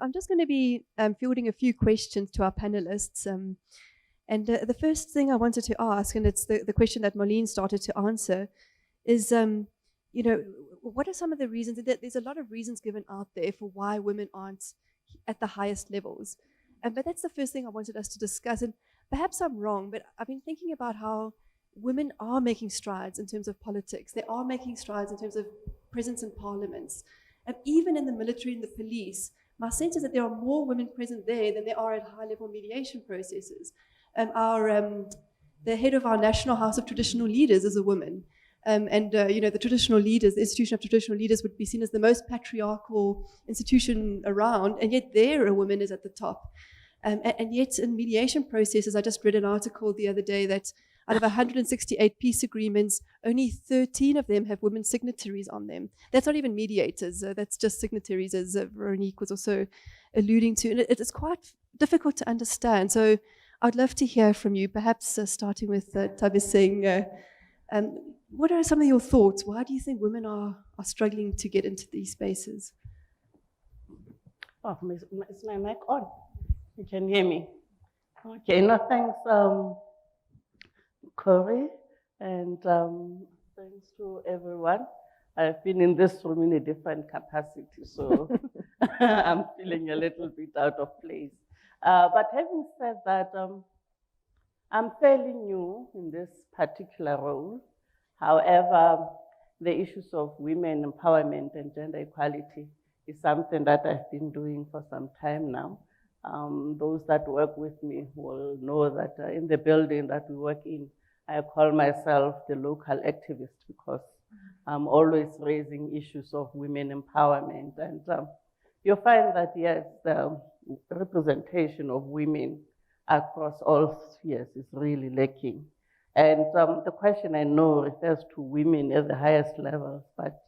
I'm just going to be fielding a few questions to our panelists. And the first thing I wanted to ask, and it's the question that Marlene started to answer, is, what are some of the reasons? There's a lot of reasons given out there for why women aren't at the highest levels. But that's the first thing I wanted us to discuss. And perhaps I'm wrong, but I've been thinking about how women are making strides in terms of politics. They are making strides in terms of presence in parliaments. And even in the military and the police, my sense is that there are more women present there than there are at high-level mediation processes. The head of our National House of Traditional Leaders is a woman. The traditional leaders, the institution of traditional leaders would be seen as the most patriarchal institution around, and yet there a woman is at the top. And yet in mediation processes, I just read an article the other day that out of 168 peace agreements, only 13 of them have women signatories on them. That's not even mediators, that's just signatories, as Veronique was also alluding to. And it's quite difficult to understand. So I'd love to hear from you, perhaps starting with Thabiseng. What are some of your thoughts? Why do you think women are struggling to get into these spaces? Oh, is my mic on? You can hear me? Okay, no, thanks, Corey, and thanks to everyone. I've been in this room in a different capacity, so I'm feeling a little bit out of place. But having said that, I'm fairly new in this particular role. However, the issues of women empowerment and gender equality is something that I've been doing for some time now. Those that work with me will know that in the building that we work in, I call myself the local activist because I'm always raising issues of women empowerment. And you'll find that, yes, the representation of women across all spheres is really lacking. And the question I know refers to women at the highest levels, but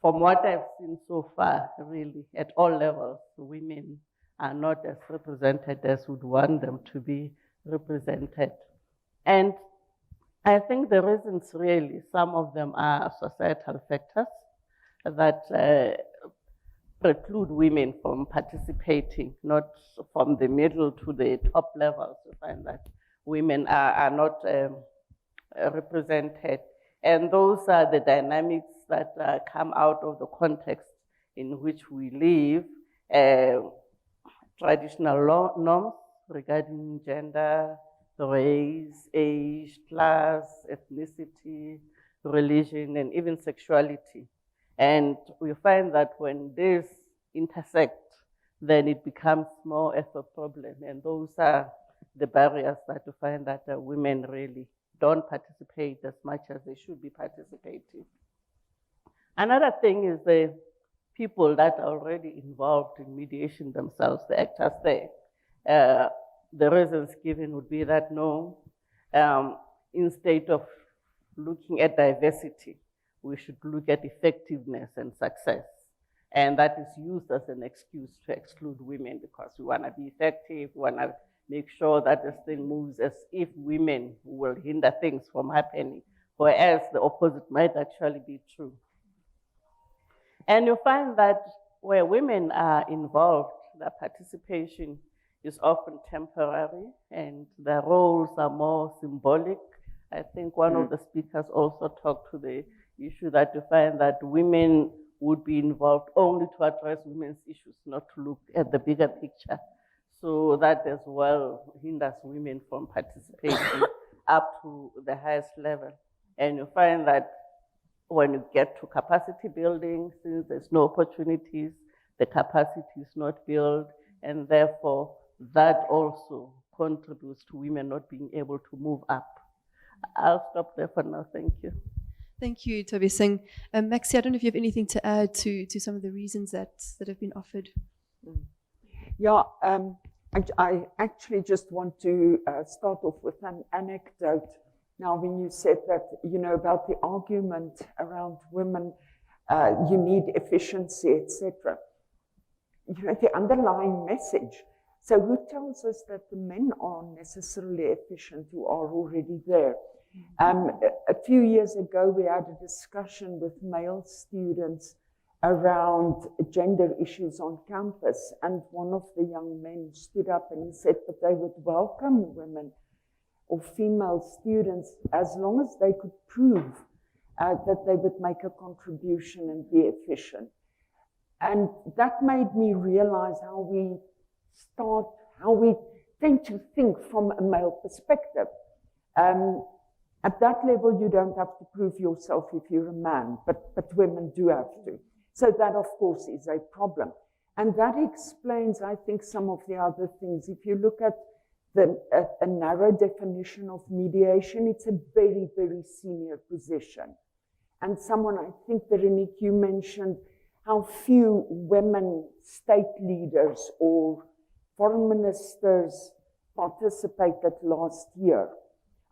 from what I've seen so far, really, at all levels, women are not as represented as we'd want them to be represented. And I think the reasons really, some of them are societal factors that preclude women from participating, not from the middle to the top levels. You find that women are not represented. And those are the dynamics that come out of the context in which we live. Traditional norms regarding gender, race, age, class, ethnicity, religion, and even sexuality. And we find that when these intersect, then it becomes more of a problem. And those are the barriers that you find that women really don't participate as much as they should be participating. Another thing is the people that are already involved in mediation themselves, the actors there. The reasons given would be that no, instead of looking at diversity, we should look at effectiveness and success. And that is used as an excuse to exclude women because we want to be effective, we want to make sure that this thing moves as if women will hinder things from happening, whereas the opposite might actually be true. And you find that where women are involved, their participation is often temporary and their roles are more symbolic. I think one of the speakers also talked to the issue that you find that women would be involved only to address women's issues, not to look at the bigger picture. So that as well hinders women from participating up to the highest level. And you find that when you get to capacity building, since there's no opportunities, the capacity is not built, and therefore that also contributes to women not being able to move up. I'll stop there for now. Thank you. Thank you, Thabiseng. Maxi, I don't know if you have anything to add to some of the reasons that have been offered. Yeah, I actually just want to start off with an anecdote. Now, when you said that, about the argument around women, you need efficiency, etc. The underlying message. So who tells us that the men aren't necessarily efficient who are already there? A few years ago, we had a discussion with male students around gender issues on campus, and one of the young men stood up and he said that they would welcome women or female students as long as they could prove that they would make a contribution and be efficient. And that made me realize how we tend to think from a male perspective. At that level, you don't have to prove yourself if you're a man, but women do have to. So that, of course, is a problem. And that explains, I think, some of the other things. If you look at a narrow definition of mediation, it's a very, very senior position. And someone, I think, Veronique, you mentioned how few women state leaders or foreign ministers participated last year.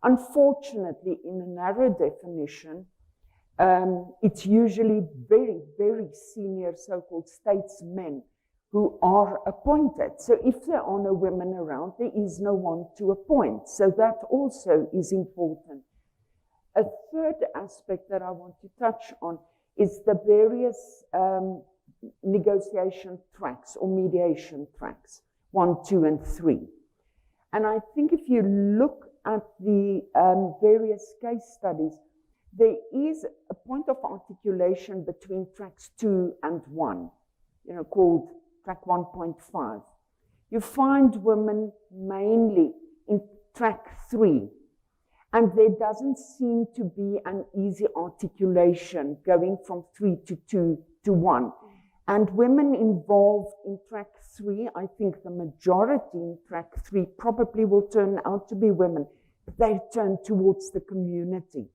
Unfortunately, in a narrow definition, it's usually very, very senior so-called statesmen who are appointed. So if there are no women around, there is no one to appoint. So that also is important. A third aspect that I want to touch on is the various negotiation tracks or mediation tracks, 1, 2, and 3. And I think if you look at the various case studies, there is a point of articulation between tracks 2 and 1, called track 1.5. You find women mainly in track 3, and there doesn't seem to be an easy articulation going from 3 to 2 to 1. And women involved in track 3, I think the majority in track 3 probably will turn out to be women, but they turn towards the community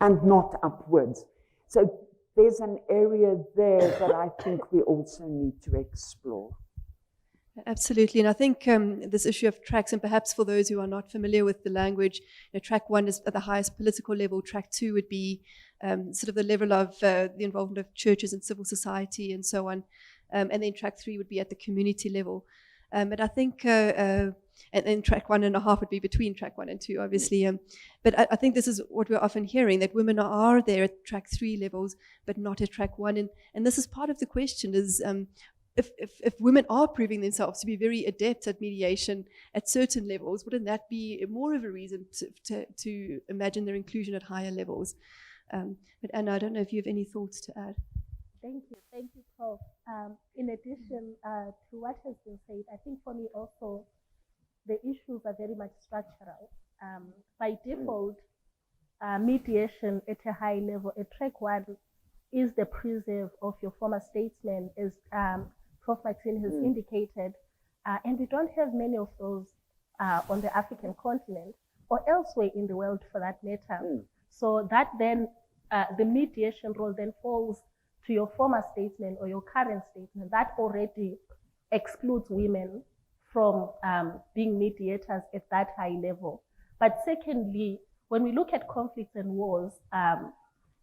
and not upwards. So there's an area there that I think we also need to explore. Absolutely, and I think this issue of tracks, and perhaps for those who are not familiar with the language, track 1 is at the highest political level, track 2 would be sort of the level of the involvement of churches and civil society and so on, and then track 3 would be at the community level. But I think, and then track 1.5 would be between track 1 and 2, obviously. But I think this is what we're often hearing, that women are there at track 3 levels, but not at track 1. And this is part of the question is, if women are proving themselves to be very adept at mediation at certain levels, wouldn't that be more of a reason to imagine their inclusion at higher levels? But Anna, I don't know if you have any thoughts to add. Thank you, Prof. In addition to what has been said, I think for me also, the issues are very much structural. By default, mediation at a high level, at track 1, is the preserve of your former statesmen, as Prof. Martin has indicated. And we don't have many of those on the African continent or elsewhere in the world for that matter. So that then, the mediation role then falls to your former statesmen or your current statesmen. That already excludes women from being mediators at that high level. But secondly, when we look at conflicts and wars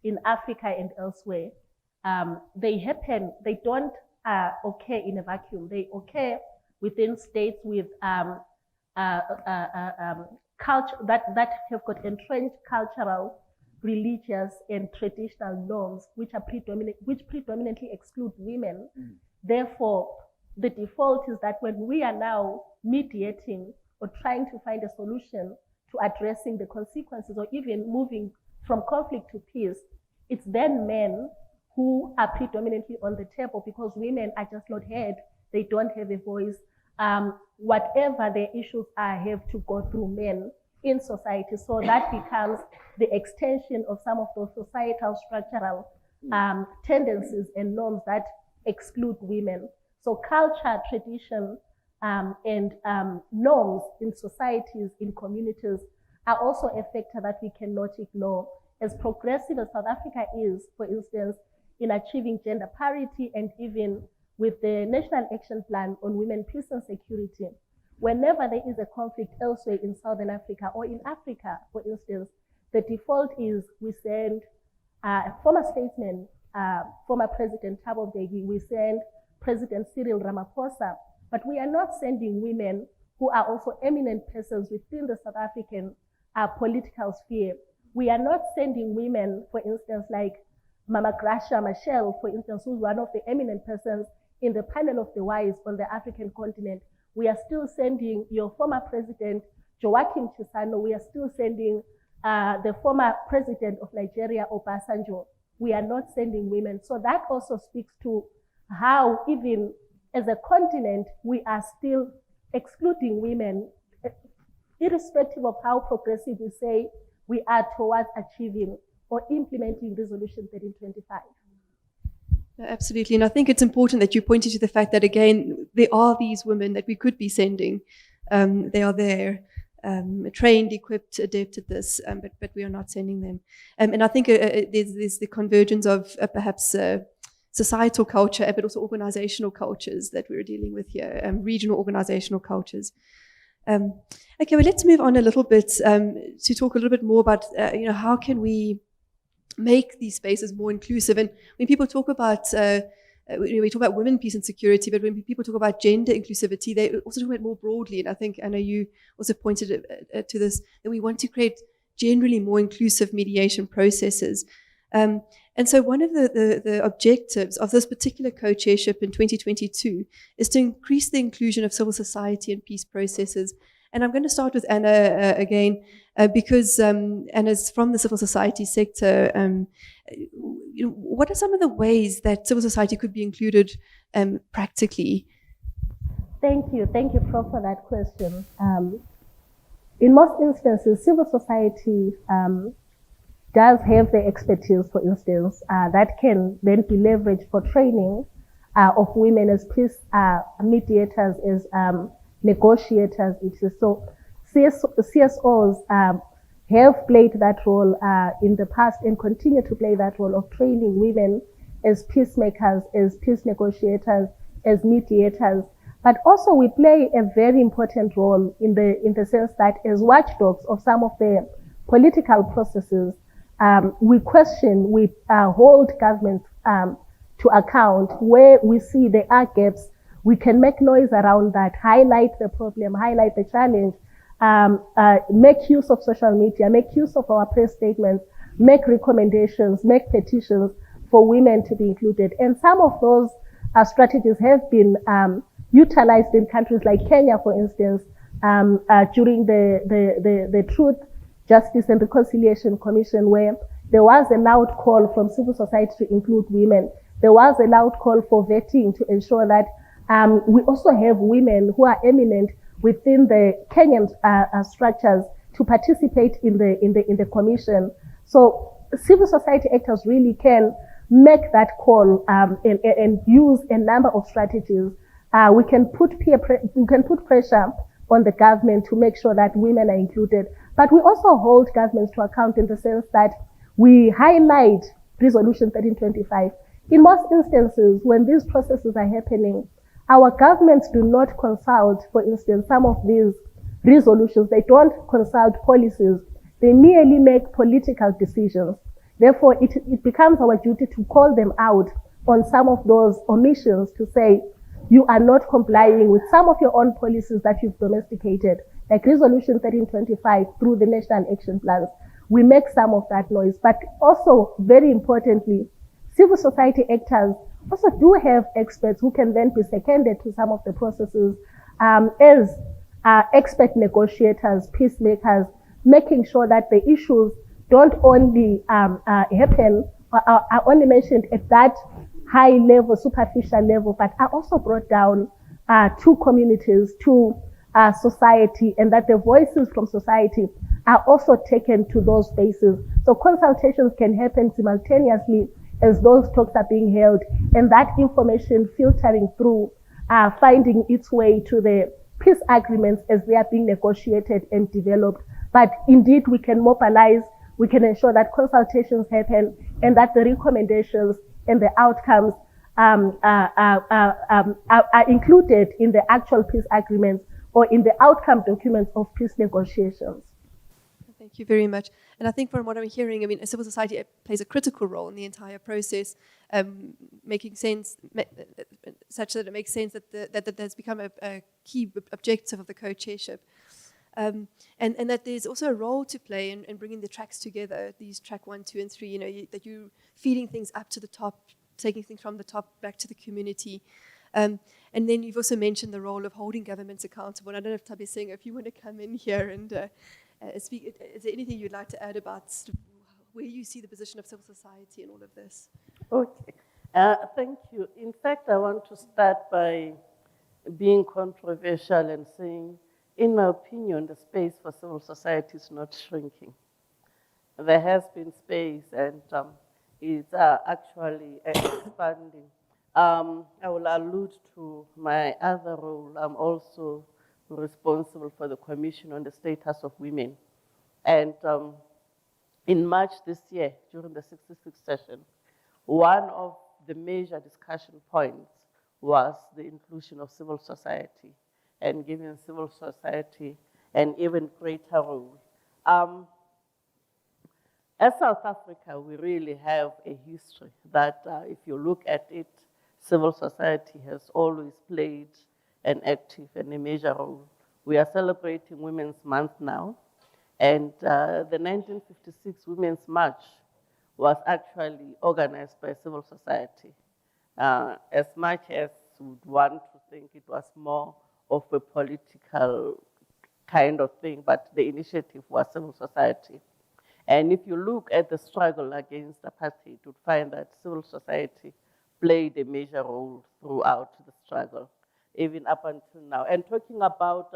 in Africa and elsewhere, they happen, they don't occur in a vacuum. They occur within states with culture that have got entrenched cultural, religious, and traditional norms which predominantly exclude women. Therefore, the default is that when we are now mediating or trying to find a solution to addressing the consequences or even moving from conflict to peace, it's then men who are predominantly on the table because women are just not heard. They don't have a voice. Whatever their issues are have to go through men in society. So that becomes the extension of some of those societal structural tendencies and norms that exclude women. So culture, tradition, and norms in societies, in communities are also a factor that we cannot ignore. As progressive as South Africa is, for instance, in achieving gender parity and even with the National Action Plan on Women, Peace and Security, whenever there is a conflict elsewhere in Southern Africa or in Africa, for instance, the default is we send former statesmen, former President Thabo Mbeki, we send President Cyril Ramaphosa, but we are not sending women who are also eminent persons within the South African political sphere. We are not sending women, for instance, like Mama Gracia Machel, for instance, who's one of the eminent persons in the panel of the wise on the African continent. We are still sending your former president, Joaquim Chissano. We are still sending the former president of Nigeria, Obasanjo. We are not sending women. So that also speaks to how even as a continent, we are still excluding women, irrespective of how progressive we say we are towards achieving or implementing Resolution 1325. Absolutely. And I think it's important that you pointed to the fact that, again, there are these women that we could be sending. They are there, trained, equipped, adept at this, but we are not sending them. And I think there's the convergence of perhaps societal culture, but also organizational cultures that we're dealing with here, regional organizational cultures. Okay, well, let's move on a little bit to talk a little bit more about, how can we make these spaces more inclusive? And when people talk about, we talk about women, peace and security, but when people talk about gender inclusivity, they also talk about it more broadly. And I think, Anna, you also pointed to this, that we want to create generally more inclusive mediation processes. And so one of the objectives of this particular co-chairship in 2022 is to increase the inclusion of civil society and peace processes. And I'm going to start with Anna again, because Anna's from the civil society sector. What are some of the ways that civil society could be included practically? Thank you, Prof, for that question. In most instances, civil society does have the expertise, for instance, that can then be leveraged for training of women as peace mediators, as negotiators. So CSOs have played that role in the past and continue to play that role of training women as peacemakers, as peace negotiators, as mediators. But also we play a very important role in the sense that as watchdogs of some of the political processes, we question, we hold governments to account where we see there are gaps. We can make noise around that, highlight the problem, highlight the challenge, make use of social media, make use of our press statements, make recommendations, make petitions for women to be included. And some of those strategies have been utilized in countries like Kenya, for instance, during the Truth, Justice and Reconciliation Commission, where there was a loud call from civil society to include women. There was a loud call for vetting to ensure that we also have women who are eminent within the Kenyan structures to participate in the commission. So civil society actors really can make that call and use a number of strategies. We can put pressure on the government to make sure that women are included. But we also hold governments to account in the sense that we highlight Resolution 1325. In most instances, when these processes are happening, our governments do not consult, for instance, some of these resolutions. They don't consult policies. They merely make political decisions. Therefore, it becomes our duty to call them out on some of those omissions, to say, you are not complying with some of your own policies that you've domesticated, like Resolution 1325 through the National Action Plans. We make some of that noise. But also, very importantly, civil society actors also do have experts who can then be seconded to some of the processes as expert negotiators, peacemakers, making sure that the issues don't only happen, are only mentioned at that high level, superficial level, but are also brought down to communities, to society, and that the voices from society are also taken to those spaces. So consultations can happen simultaneously as those talks are being held, and that information filtering through, finding its way to the peace agreements as they are being negotiated and developed. But indeed, we can mobilize, we can ensure that consultations happen, and that the recommendations and the outcomes are included in the actual peace agreements or in the outcome documents of peace negotiations. Thank you very much. And I think from what I'm hearing, I mean, civil society plays a critical role in the entire process, making sense, such that it makes sense that that has become a key objective of the co-chairship. And that there's also a role to play in bringing the tracks together, these track 1, 2, and 3, you know, that you're feeding things up to the top, taking things from the top back to the community. And then you've also mentioned the role of holding governments accountable. And I don't know if Tabi Singh, if you want to come in here and speak, is there anything you'd like to add about where you see the position of civil society in all of this? Okay, thank you. In fact, I want to start by being controversial and saying, in my opinion, the space for civil society is not shrinking. There has been space, and it's actually expanding. I will allude to my other role. I'm also responsible for the Commission on the Status of Women. And in March this year, during the 66th session, one of the major discussion points was the inclusion of civil society and giving civil society an even greater role. As South Africa, we really have a history that if you look at it, civil society has always played an active and a major role. We are celebrating Women's Month now, and the 1956 Women's March was actually organized by civil society. As much as we would want to think it was more of a political kind of thing, but the initiative was civil society. And if you look at the struggle against apartheid, you'd find that civil society played a major role throughout the struggle, even up until now. And talking about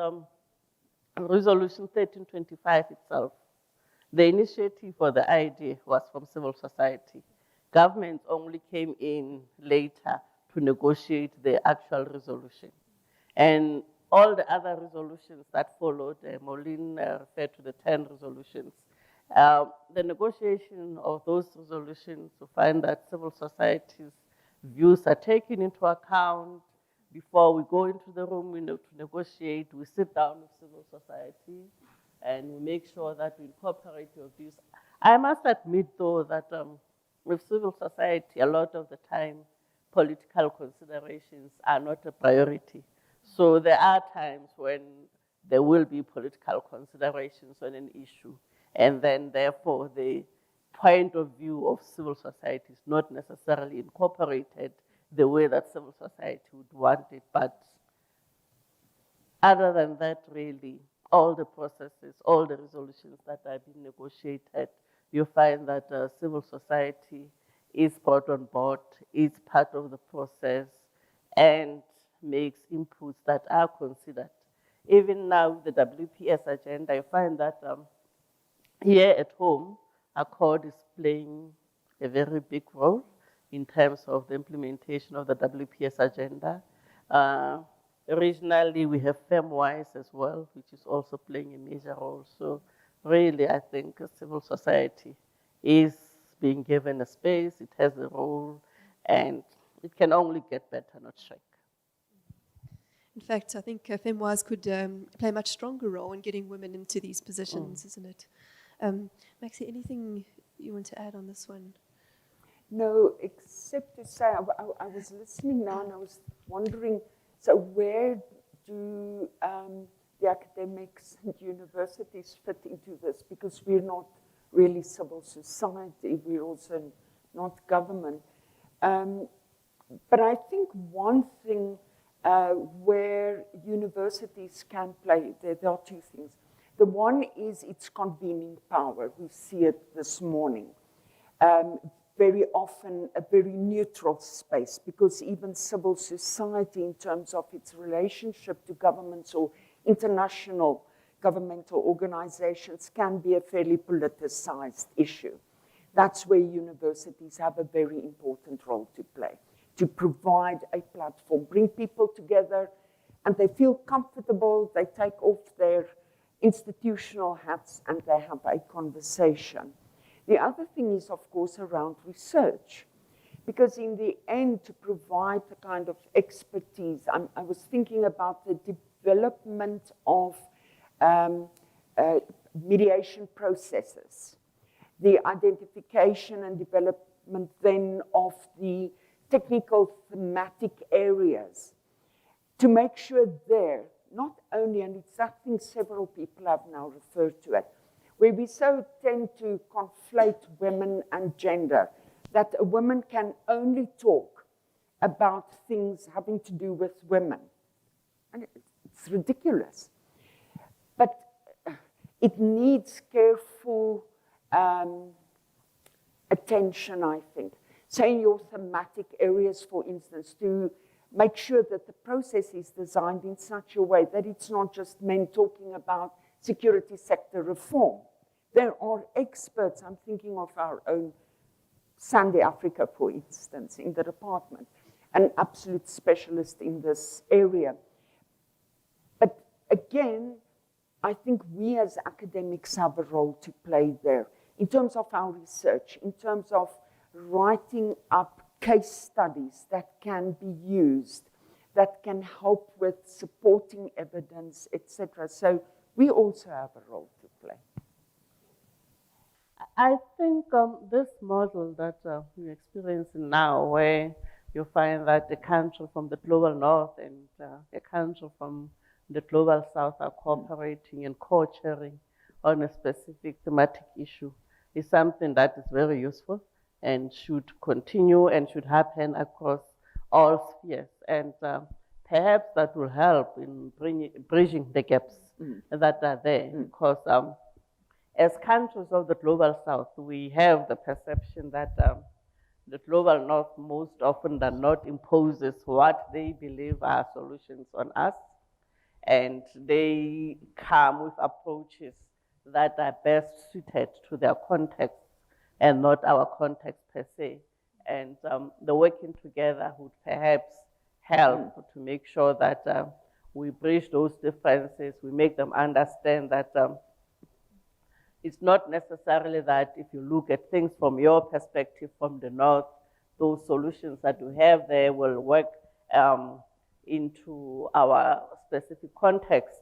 Resolution 1325 itself, the initiative or the idea was from civil society. Governments only came in later to negotiate the actual resolution. And all the other resolutions that followed, Moline referred to the 10 resolutions, the negotiation of those resolutions to find that civil society's views are taken into account. Before we go into the room to negotiate, we sit down with civil society and we make sure that we incorporate your views. I must admit, though, that with civil society, a lot of the time, political considerations are not a priority. So there are times when there will be political considerations on an issue, and then therefore the point of view of civil society is not necessarily incorporated the way that civil society would want it. But other than that, really, all the processes, all the resolutions that are being negotiated, you find that civil society is brought on board, is part of the process, and makes inputs that are considered. Even now, the WPS agenda, I find that here at home, Accord is playing a very big role in terms of the implementation of the WPS agenda. Regionally, we have FemWise as well, which is also playing a major role. So really, I think civil society is being given a space, it has a role, and it can only get better, not shrink. In fact, I think FemWise could play a much stronger role in getting women into these positions, isn't it? Maxie, anything you want to add on this one? No, except to say, I was listening now and I was wondering, so where do the academics and universities fit into this? Because we're not really civil society, we're also not government. But I think one thing where universities can play, there are two things. The one is its convening power. We see it this morning. Very often a very neutral space, because even civil society, in terms of its relationship to governments or international governmental organizations, can be a fairly politicized issue. That's where universities have a very important role to play, to provide a platform, bring people together, and they feel comfortable, they take off their institutional hats, and they have a conversation. The other thing is, of course, around research, because in the end, to provide the kind of expertise, I was thinking about the development of mediation processes, the identification and development then of the technical thematic areas, to make sure there not only, and it's something several people have now referred to it, where we so tend to conflate women and gender, that a woman can only talk about things having to do with women. And it's ridiculous. But it needs careful attention, I think. So in your thematic areas, for instance, to make sure that the process is designed in such a way that it's not just men talking about security sector reform. There are experts, I'm thinking of our own Sandy Africa, for instance, in the department, an absolute specialist in this area. But again, I think we as academics have a role to play there in terms of our research, in terms of writing up case studies that can be used, that can help with supporting evidence, etc. So we also have a role to play. I think this model that we're experiencing now, where you find that a country from the global north and a country from the global south are cooperating and co-chairing on a specific thematic issue, is something that is very useful and should continue and should happen across all spheres. And perhaps that will help in bridging the gaps that are there, because as countries of the global south, we have the perception that the global north most often than not imposes what they believe are solutions on us, and they come with approaches that are best suited to their context and not our context per se. And the working together would perhaps help to make sure that we bridge those differences, we make them understand that it's not necessarily that if you look at things from your perspective from the north, those solutions that you have there will work into our specific context,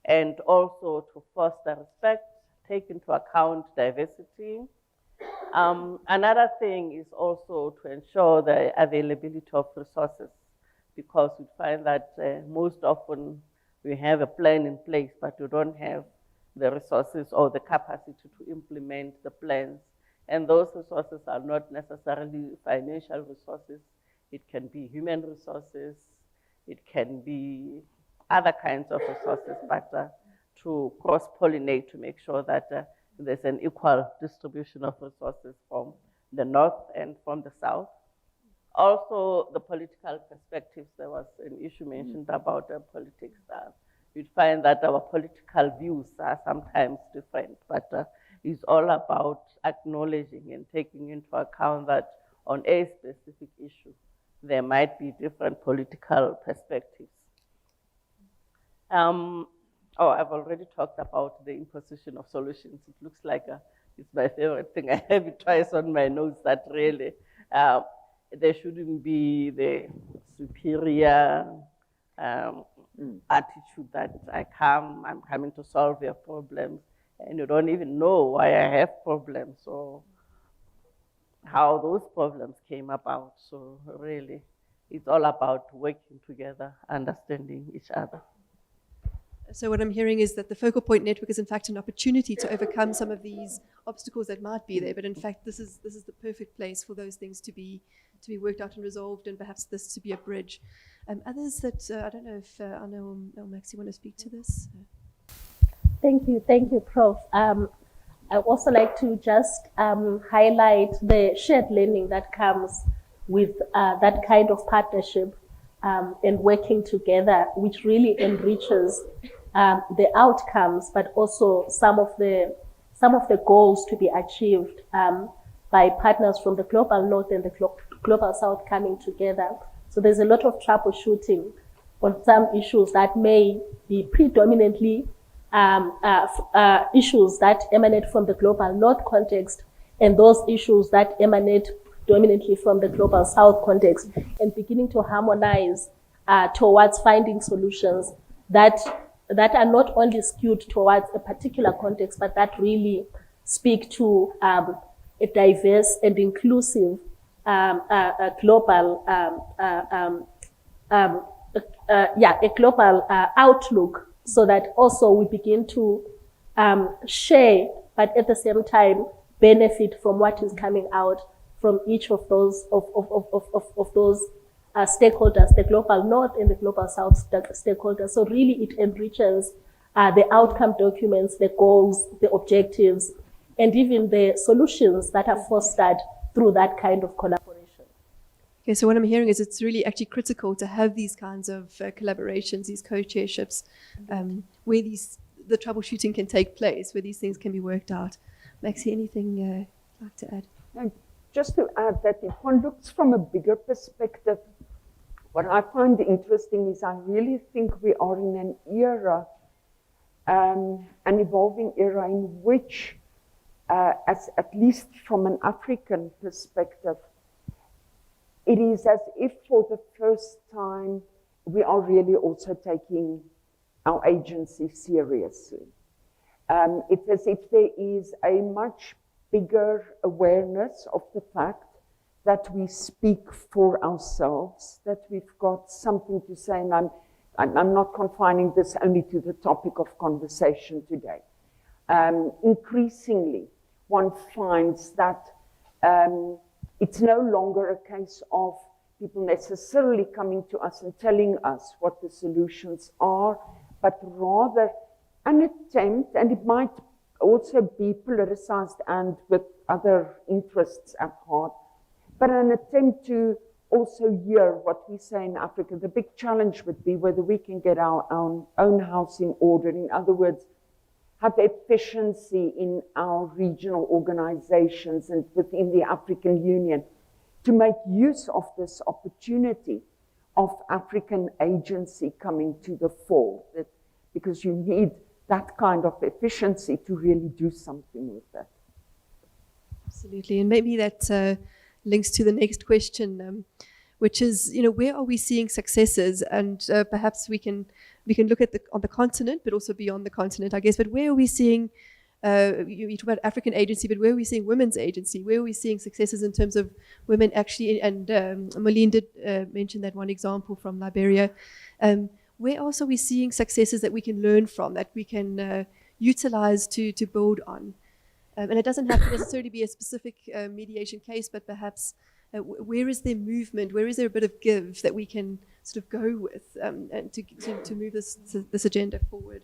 and also to foster respect, take into account diversity. Another thing is also to ensure the availability of resources, because we find that most often we have a plan in place, but we don't have the resources or the capacity to implement the plans. And those resources are not necessarily financial resources. It can be human resources. It can be other kinds of resources, but to cross-pollinate to make sure that there's an equal distribution of resources from the north and from the south. Also, the political perspectives, there was an issue mentioned about politics. You'd find that our political views are sometimes different, but it's all about acknowledging and taking into account that on a specific issue, there might be different political perspectives. I've already talked about the imposition of solutions. It looks like it's my favorite thing. I have it twice on my notes that really there shouldn't be the superior attitude that I'm coming to solve your problems, and you don't even know why I have problems or how those problems came about. So really, it's all about working together, understanding each other. So what I'm hearing is that the focal point network is in fact an opportunity to overcome some of these obstacles that might be there, but in fact this is the perfect place for those things to be worked out and resolved, and perhaps this to be a bridge. Others that I don't know if Anna or Max, you want to speak to this? Thank you, Prof. I also like to just highlight the shared learning that comes with that kind of partnership and working together, which really enriches the outcomes, but also some of the goals to be achieved by partners from the global north and the global south coming together. So there's a lot of troubleshooting on some issues that may be predominantly issues that emanate from the global north context, and those issues that emanate dominantly from the global south context, and beginning to harmonize towards finding solutions that are not only skewed towards a particular context, but that really speak to a diverse and inclusive global a global outlook, so that also we begin to share, but at the same time benefit from what is coming out from each of those stakeholders, the global north and the global south stakeholders. So really it enriches the outcome documents, the goals, the objectives, and even the solutions that are fostered through that kind of collaboration. Okay, so what I'm hearing is it's really actually critical to have these kinds of collaborations, these co-chairships, where the troubleshooting can take place, where these things can be worked out. Maxie, anything you'd like to add? No, just to add that if one looks from a bigger perspective, what I find interesting is I really think we are in an era, an evolving era in which, as at least from an African perspective, it is as if for the first time we are really also taking our agency seriously. It's as if there is a much bigger awareness of the fact that we speak for ourselves, that we've got something to say, and I'm not confining this only to the topic of conversation today. Increasingly, one finds that it's no longer a case of people necessarily coming to us and telling us what the solutions are, but rather an attempt, and it might also be politicized and with other interests at heart, but an attempt to also hear what we say in Africa. The big challenge would be whether we can get our own house in order. In other words, have efficiency in our regional organizations and within the African Union to make use of this opportunity of African agency coming to the fore, because you need that kind of efficiency to really do something with that. Absolutely, and maybe that links to the next question, which is, where are we seeing successes? And perhaps we can look at on the continent, but also beyond the continent, I guess. But where are we seeing? You talk about African agency, but where are we seeing women's agency? Where are we seeing successes in terms of women actually? And Marlene did mention that one example from Liberia. Where else are we seeing successes that we can learn from, that we can utilize to build on? And it doesn't have to necessarily be a specific mediation case, but perhaps where is there movement? Where is there a bit of give that we can sort of go with and to move this agenda forward?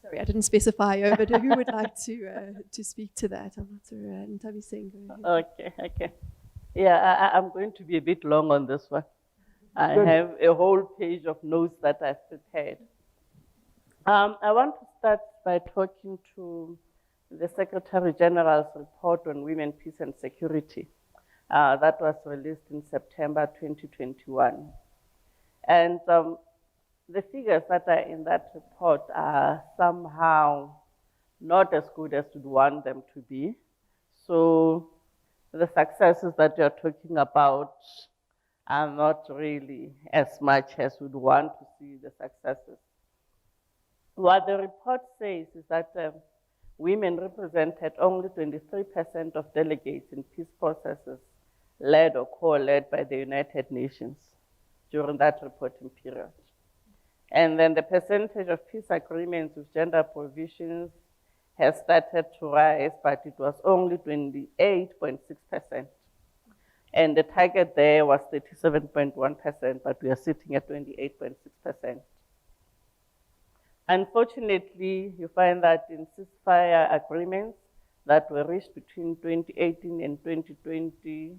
Sorry, I didn't specify, but who would like to speak to that? I'm not sure. Ntabi Singh, go ahead. Okay. Yeah, I'm going to be a bit long on this one. I have a whole page of notes that I've prepared. I want to start by talking to the Secretary General's report on women, peace and security. That was released in September 2021. And the figures that are in that report are somehow not as good as we'd want them to be. So the successes that you're talking about are not really as much as we'd want to see the successes. What the report says is that women represented only 23% of delegates in peace processes led or co-led by the United Nations during that reporting period. And then the percentage of peace agreements with gender provisions has started to rise, but it was only 28.6%. And the target there was 37.1%, but we are sitting at 28.6%. Unfortunately, you find that in ceasefire agreements that were reached between 2018 and 2020,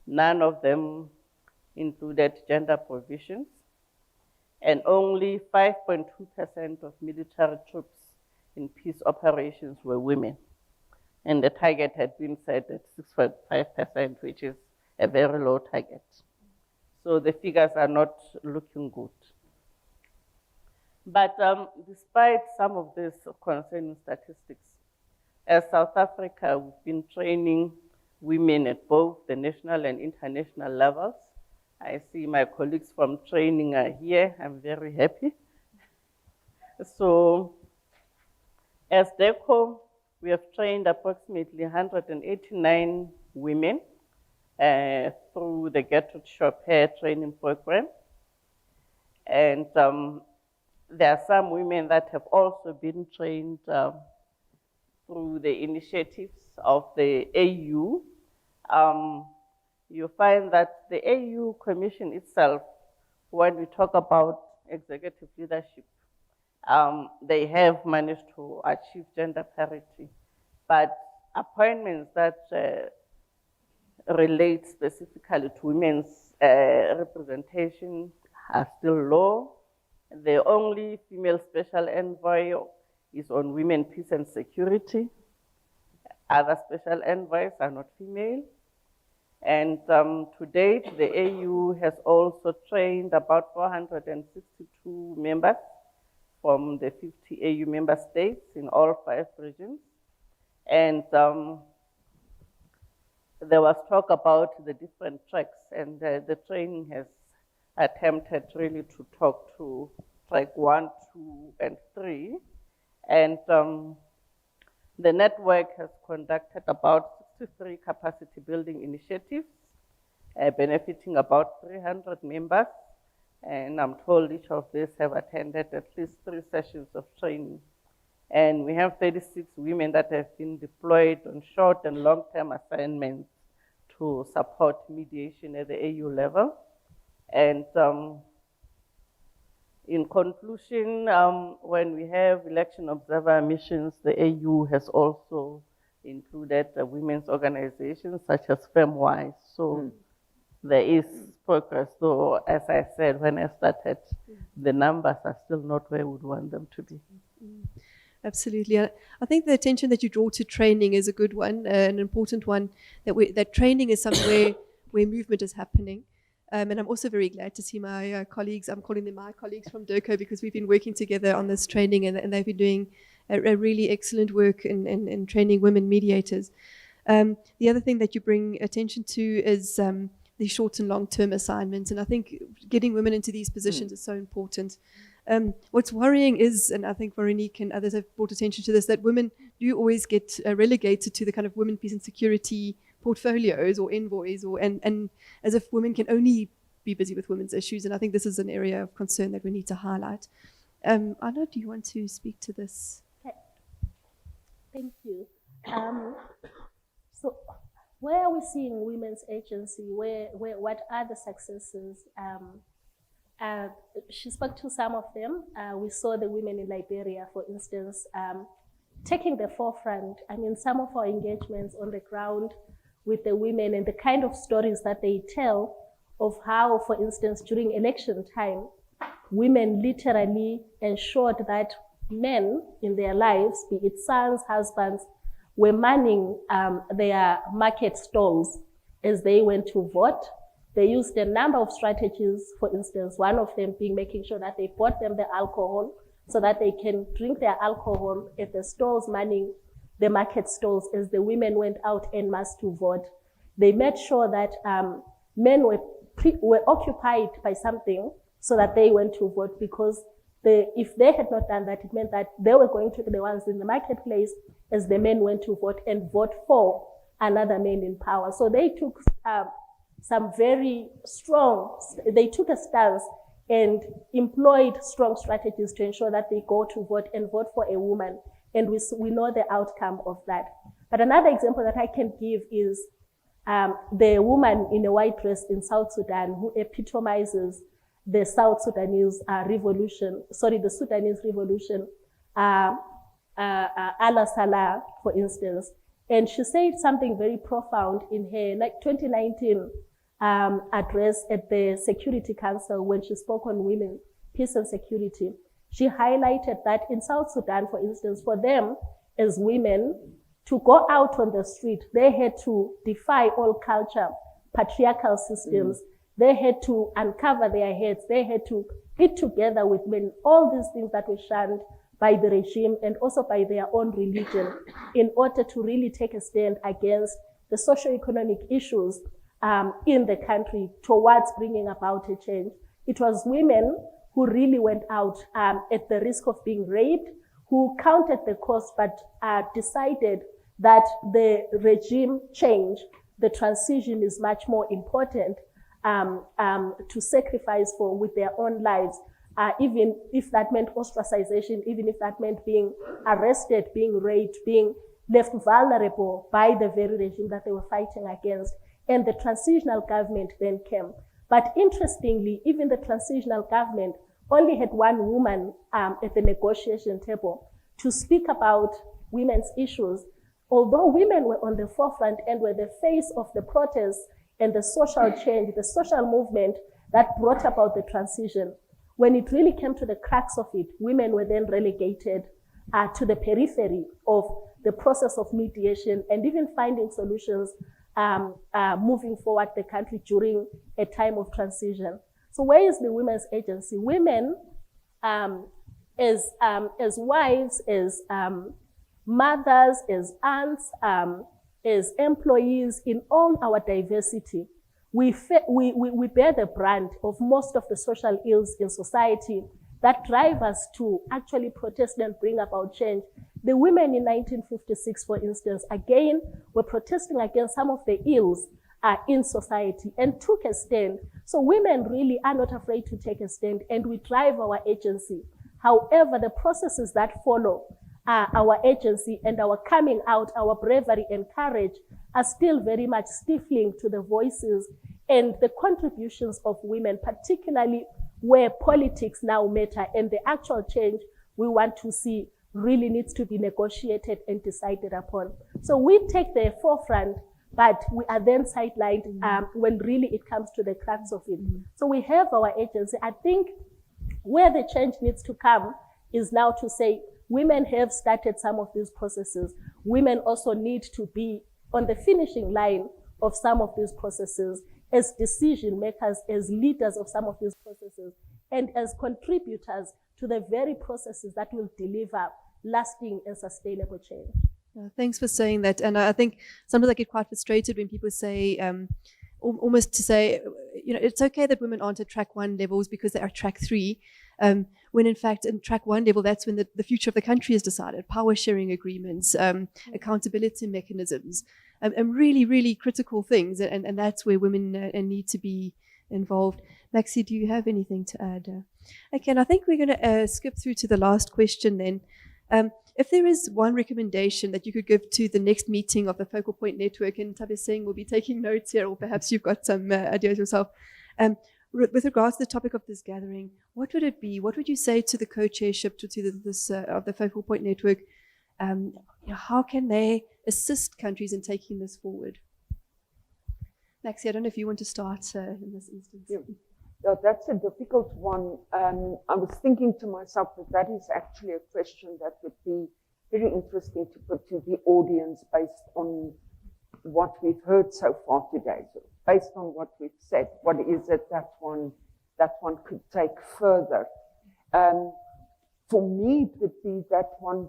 none of them included gender provisions, and only 5.2% of military troops in peace operations were women. And the target had been set at 6.5%, which is a very low target. So the figures are not looking good. But despite some of these concerning statistics, as South Africa, we've been training women at both the national and international levels. I see my colleagues from training are here. I'm very happy. So as DECO, we have trained approximately 189 women through the Get to Shop Hair training program. And there are some women that have also been trained through the initiatives of the AU. You find that the AU Commission itself, when we talk about executive leadership, they have managed to achieve gender parity. But appointments that relate specifically to women's representation are still low. The only female special envoy is on women, peace and security. Other special envoys are not female. And to date, the AU has also trained about 462 members from the 50 AU member states in all 5 regions. And there was talk about the different tracks, and the training has attempted really to talk to track 1, 2, and 3. And the network has conducted about 63 capacity building initiatives, benefiting about 300 members. And I'm told each of these have attended at least 3 sessions of training. And we have 36 women that have been deployed on short and long-term assignments to support mediation at the AU level. And in conclusion, when we have election observer missions, the AU has also included women's organizations such as FemWise. So there is progress, though, as I said when I started, the numbers are still not where we would want them to be. Absolutely. I think the attention that you draw to training is a good one, an important one, that training is somewhere where movement is happening. And I'm also very glad to see my colleagues, I'm calling them my colleagues from DIRCO, because we've been working together on this training, and they've been doing a really excellent work in training women mediators. The other thing that you bring attention to is the short and long-term assignments, and I think getting women into these positions is so important. What's worrying is, and I think Veronique and others have brought attention to this, that women do always get relegated to the kind of women, peace and security portfolios or envoys, and as if women can only be busy with women's issues. And I think this is an area of concern that we need to highlight. Anna, do you want to speak to this? Okay. Thank you. So where are we seeing women's agency? What are the successes? She spoke to some of them. We saw the women in Liberia, for instance, taking the forefront. I mean, some of our engagements on the ground with the women and the kind of stories that they tell of how, for instance, during election time, women literally ensured that men in their lives, be it sons, husbands, were manning their market stalls as they went to vote. They used a number of strategies, for instance, one of them being making sure that they bought them the alcohol so that they can drink their alcohol at the stalls, manning the market stalls as the women went out en masse to vote. They made sure that men were occupied by something so that they went to vote, because if they had not done that, it meant that they were going to be the ones in the marketplace as the men went to vote and vote for another man in power. So they took some very strong, they took a stance and employed strong strategies to ensure that they go to vote and vote for a woman. And we know the outcome of that. But another example that I can give is the woman in a white dress in South Sudan who epitomizes the South Sudanese revolution, the Sudanese revolution, Ala Salah, for instance. And she said something very profound in her 2019 address at the Security Council when she spoke on women, peace and security. She highlighted that in South Sudan, for instance, for them as women to go out on the street, they had to defy all culture, patriarchal systems. They had to uncover their heads. They had to eat together with men, all these things that were shunned by the regime and also by their own religion, in order to really take a stand against the socio-economic issues in the country towards bringing about a change. It was women who really went out at the risk of being raped, who counted the cost but decided that the regime change the transition is much more important to sacrifice for with their own lives, even if that meant ostracization, even if that meant being arrested, being raped, being left vulnerable by the very regime that they were fighting against. And the transitional government then came. But interestingly, even the transitional government only had one woman at the negotiation table to speak about women's issues, although women were on the forefront and were the face of the protests and the social change, the social movement that brought about the transition. When it really came to the crux of it, women were then relegated to the periphery of the process of mediation and even finding solutions moving forward the country during a time of transition. So where is the women's agency? Women, as wives, as mothers, as aunts, as employees, in all our diversity, we bear the brunt of most of the social ills in society that drive us to actually protest and bring about change. The women in 1956, for instance, again, were protesting against some of the ills in society and took a stand. So women really are not afraid to take a stand, and we drive our agency. However, the processes that follow our agency and our coming out, our bravery and courage are still very much stifling to the voices and the contributions of women, particularly where politics now matter and the actual change we want to see really needs to be negotiated and decided upon. So we take the forefront, but we are then sidelined when really it comes to the crux of it. So we have our agency. I think where the change needs to come is now to say, women have started some of these processes. Women also need to be on the finishing line of some of these processes as decision makers, as leaders of some of these processes, and as contributors to the very processes that will deliver lasting and sustainable change. Thanks for saying that. And I think sometimes I get quite frustrated when people say, almost to say, it's okay that women aren't at track 1 levels because they are track 3. When in fact in track 1 level, that's when the future of the country is decided. Power sharing agreements, accountability mechanisms, and really, really critical things. And that's where women need to be involved. Maxi, do you have anything to add? Okay, and I think we're going to skip through to the last question then. If there is one recommendation that you could give to the next meeting of the Focal Point Network, and Tabe Singh will be taking notes here, or perhaps you've got some ideas yourself, with regards to the topic of this gathering, what would it be? What would you say to the co-chairship of the Focal Point Network? How can they assist countries in taking this forward? Maxi, I don't know if you want to start in this instance. Yeah, that's a difficult one. I was thinking to myself that is actually a question that would be very interesting to put to the audience based on what we've heard so far today. So based on what we've said, what is it that one could take further? For me, it would be that one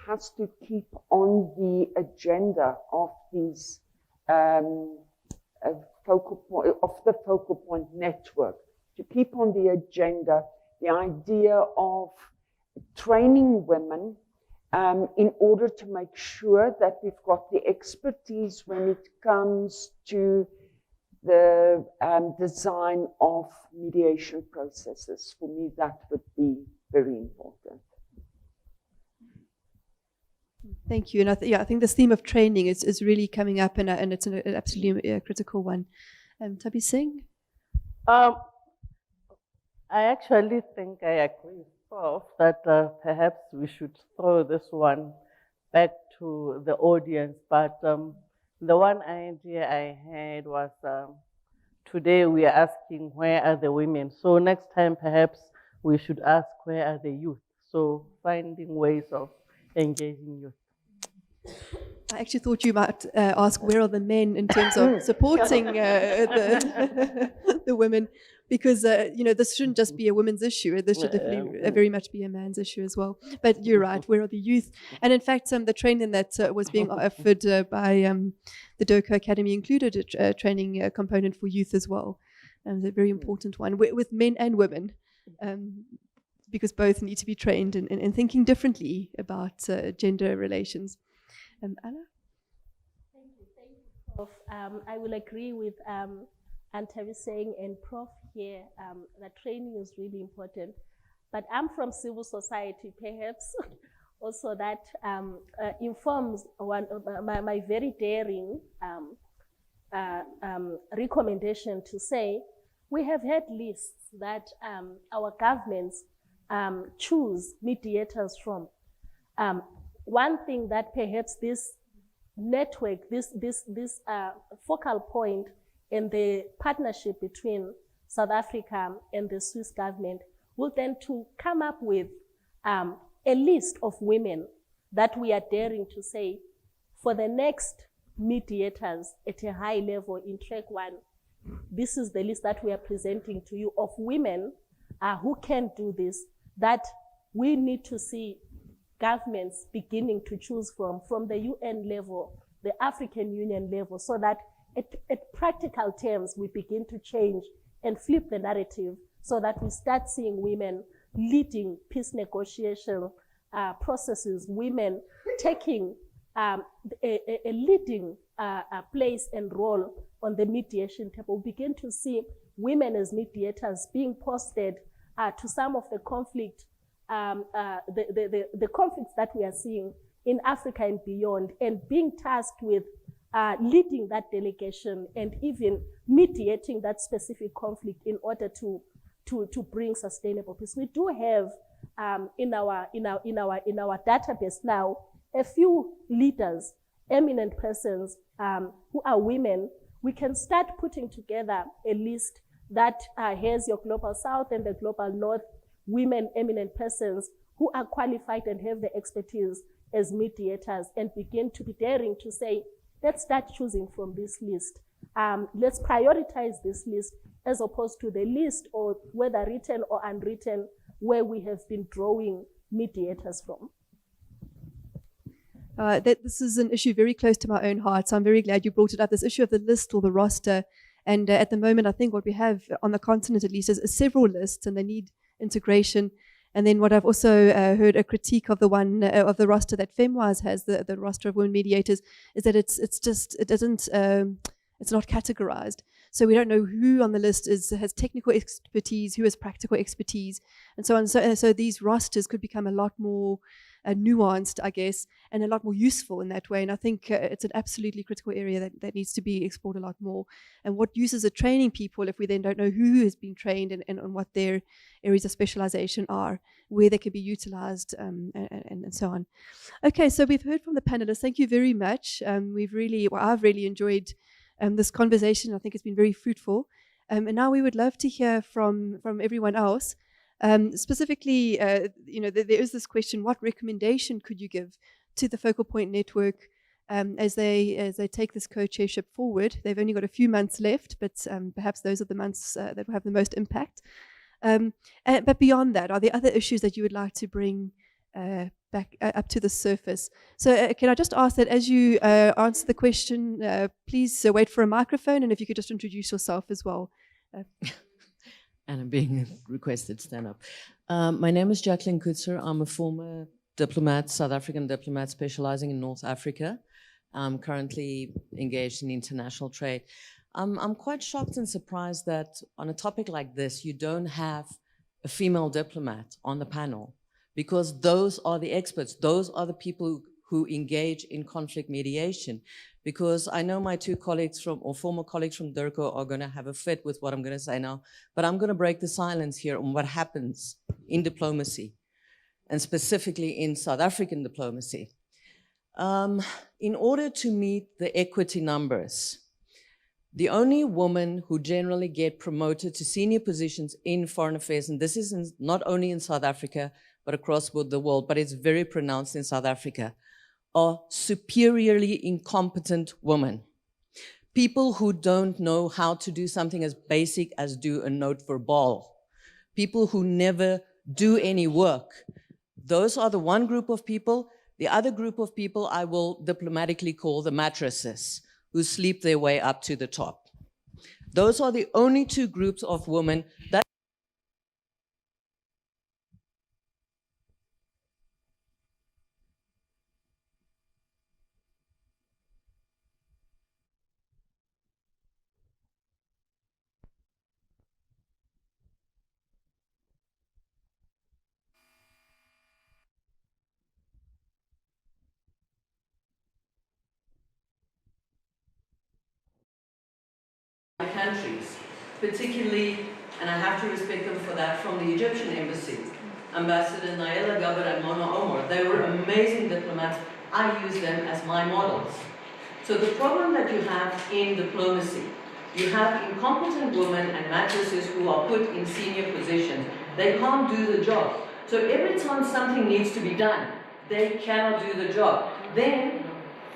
has to keep on the agenda of these the Focal Point Network, to keep on the agenda the idea of training women in order to make sure that we've got the expertise when it comes to the design of mediation processes. For me, that would be very important. Thank you. And I think this theme of training is really coming up, and it's an absolutely critical one. Tabe Singh? I actually think I agree with Prof that perhaps we should throw this one back to the audience. But the one idea I had was today we are asking where are the women? So next time perhaps we should ask where are the youth? So finding ways of engaging youth. I actually thought you might ask where are the men in terms of supporting the women, because this shouldn't just be a women's issue. This should definitely very much be a man's issue as well. But you're right. Where are the youth? And in fact, the training that was being offered by the DOCO Academy included a training component for youth as well, and a very important one with men and women. Because both need to be trained in thinking differently about gender relations. Anna? Thank you, I will agree with Antavi saying and Prof here that training is really important. But I'm from civil society, perhaps also that informs my very daring recommendation to say we have had lists that our governments choose mediators from. One thing that perhaps this network, this focal point in the partnership between South Africa and the Swiss government will then to come up with a list of women that we are daring to say for the next mediators at a high level in track 1. This is the list that we are presenting to you of women who can do this, that we need to see governments beginning to choose from the UN level, the African Union level, so that at practical terms, we begin to change and flip the narrative so that we start seeing women leading peace negotiation processes, women taking a leading place and role on the mediation table. We begin to see women as mediators being posted to some of the conflict, the conflicts that we are seeing in Africa and beyond, and being tasked with leading that delegation and even mediating that specific conflict in order to bring sustainable peace. We do have in our database now a few leaders, eminent persons who are women. We can start putting together a list that has your global south and the global north women, eminent persons who are qualified and have the expertise as mediators, and begin to be daring to say, let's start choosing from this list. Let's prioritize this list as opposed to the list, or whether written or unwritten, where we have been drawing mediators from. This is an issue very close to my own heart, so I'm very glad you brought it up, this issue of the list or the roster. And at the moment, I think what we have on the continent at least is several lists, and they need integration. And then what I've also heard a critique of the one of the roster that FemWise has, the roster of women mediators, is that it's not categorized. So we don't know who on the list has technical expertise, who has practical expertise, and so on. So these rosters could become a lot more nuanced, I guess, and a lot more useful in that way. And I think it's an absolutely critical area that needs to be explored a lot more. And what use is it training people if we then don't know who has been trained and what their areas of specialization are, where they could be utilized, and so on. Okay, so we've heard from the panelists. Thank you very much. I've really enjoyed this conversation. I think it's been very fruitful. And now we would love to hear from everyone else. Specifically, there is this question: what recommendation could you give to the Focal Point Network as they take this co-chairship forward? They've only got a few months left, but perhaps those are the months that will have the most impact. But beyond that, are there other issues that you would like to bring back up to the surface? So can I just ask that as you answer the question, please wait for a microphone, and if you could just introduce yourself as well. And I'm being requested to stand up. My name is Jacqueline Kutzer. I'm a former diplomat, South African diplomat specializing in North Africa. I'm currently engaged in international trade. I'm quite shocked and surprised that on a topic like this, you don't have a female diplomat on the panel, because those are the experts. Those are the people who engage in conflict mediation. Because I know my two colleagues former colleagues from DIRCO are going to have a fit with what I'm going to say now, but I'm going to break the silence here on what happens in diplomacy, and specifically in South African diplomacy. In order to meet the equity numbers, the only women who generally get promoted to senior positions in foreign affairs, and this is not only in South Africa, but across the world, but it's very pronounced in South Africa, are superiorly incompetent women. People who don't know how to do something as basic as do a note verbal. People who never do any work. Those are the one group of people. The other group of people I will diplomatically call the mattresses, who sleep their way up to the top. Those are the only two groups of women that countries, particularly, and I have to respect them for that, from the Egyptian embassy, Ambassador Naila Gabar and Mona Omar. They were amazing diplomats. I use them as my models. So the problem that you have in diplomacy, you have incompetent women and mattresses who are put in senior positions. They can't do the job. So every time something needs to be done, they cannot do the job. Then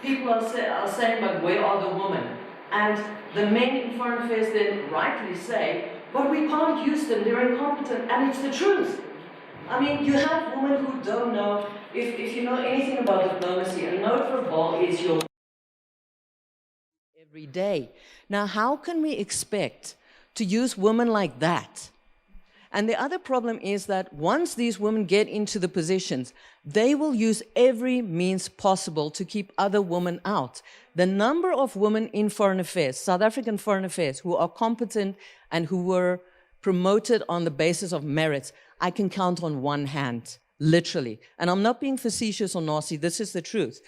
people are saying, but where are the women? And the men in foreign affairs then rightly say, but we can't use them, they're incompetent, and it's the truth. I mean, you have women who don't know, if you know anything about diplomacy, a note verbal is your every day. Now, how can we expect to use women like that? And the other problem is that once these women get into the positions, they will use every means possible to keep other women out. The number of women in foreign affairs, South African foreign affairs, who are competent and who were promoted on the basis of merits, I can count on one hand, literally. And I'm not being facetious or nasty, this is the truth.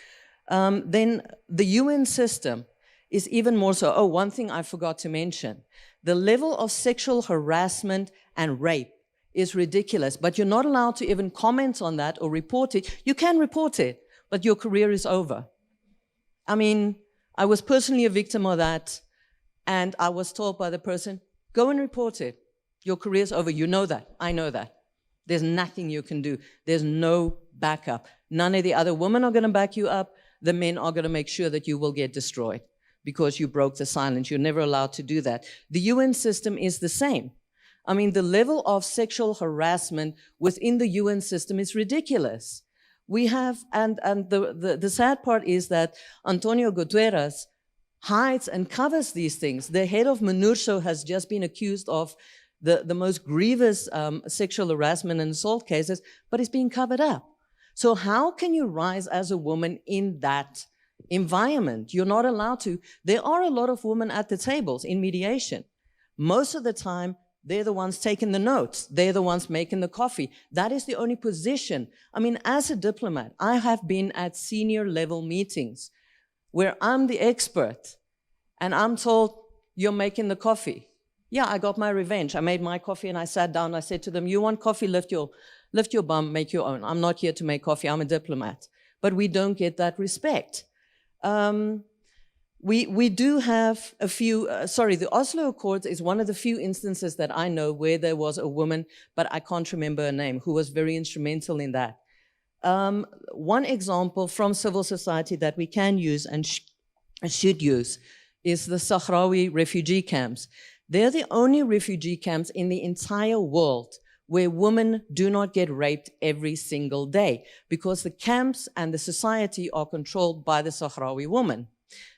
Then the UN system is even more so. Oh, one thing I forgot to mention. The level of sexual harassment and rape is ridiculous, but you're not allowed to even comment on that or report it. You can report it, but your career is over. I mean, I was personally a victim of that, and I was told by the person, go and report it. Your career's over. You know that. I know that. There's nothing you can do. There's no backup. None of the other women are going to back you up. The men are going to make sure that you will get destroyed because you broke the silence. You're never allowed to do that. The UN system is the same. I mean, the level of sexual harassment within the UN system is ridiculous. We have, and the sad part is that Antonio Guterres hides and covers these things. The head of MINURSO has just been accused of the most grievous sexual harassment and assault cases, but it's being covered up. So how can you rise as a woman in that environment? You're not allowed to. There are a lot of women at the tables in mediation. Most of the time, they're the ones taking the notes. They're the ones making the coffee. That is the only position. I mean, as a diplomat, I have been at senior level meetings where I'm the expert and I'm told, you're making the coffee. Yeah, I got my revenge. I made my coffee and I sat down. I said to them, you want coffee? Lift your bum, make your own. I'm not here to make coffee. I'm a diplomat. But we don't get that respect. We do have a few, the Oslo Accords is one of the few instances that I know where there was a woman, but I can't remember her name, who was very instrumental in that. One example from civil society that we can use and should use is the Sahrawi refugee camps. They're the only refugee camps in the entire world where women do not get raped every single day because the camps and the society are controlled by the Sahrawi woman.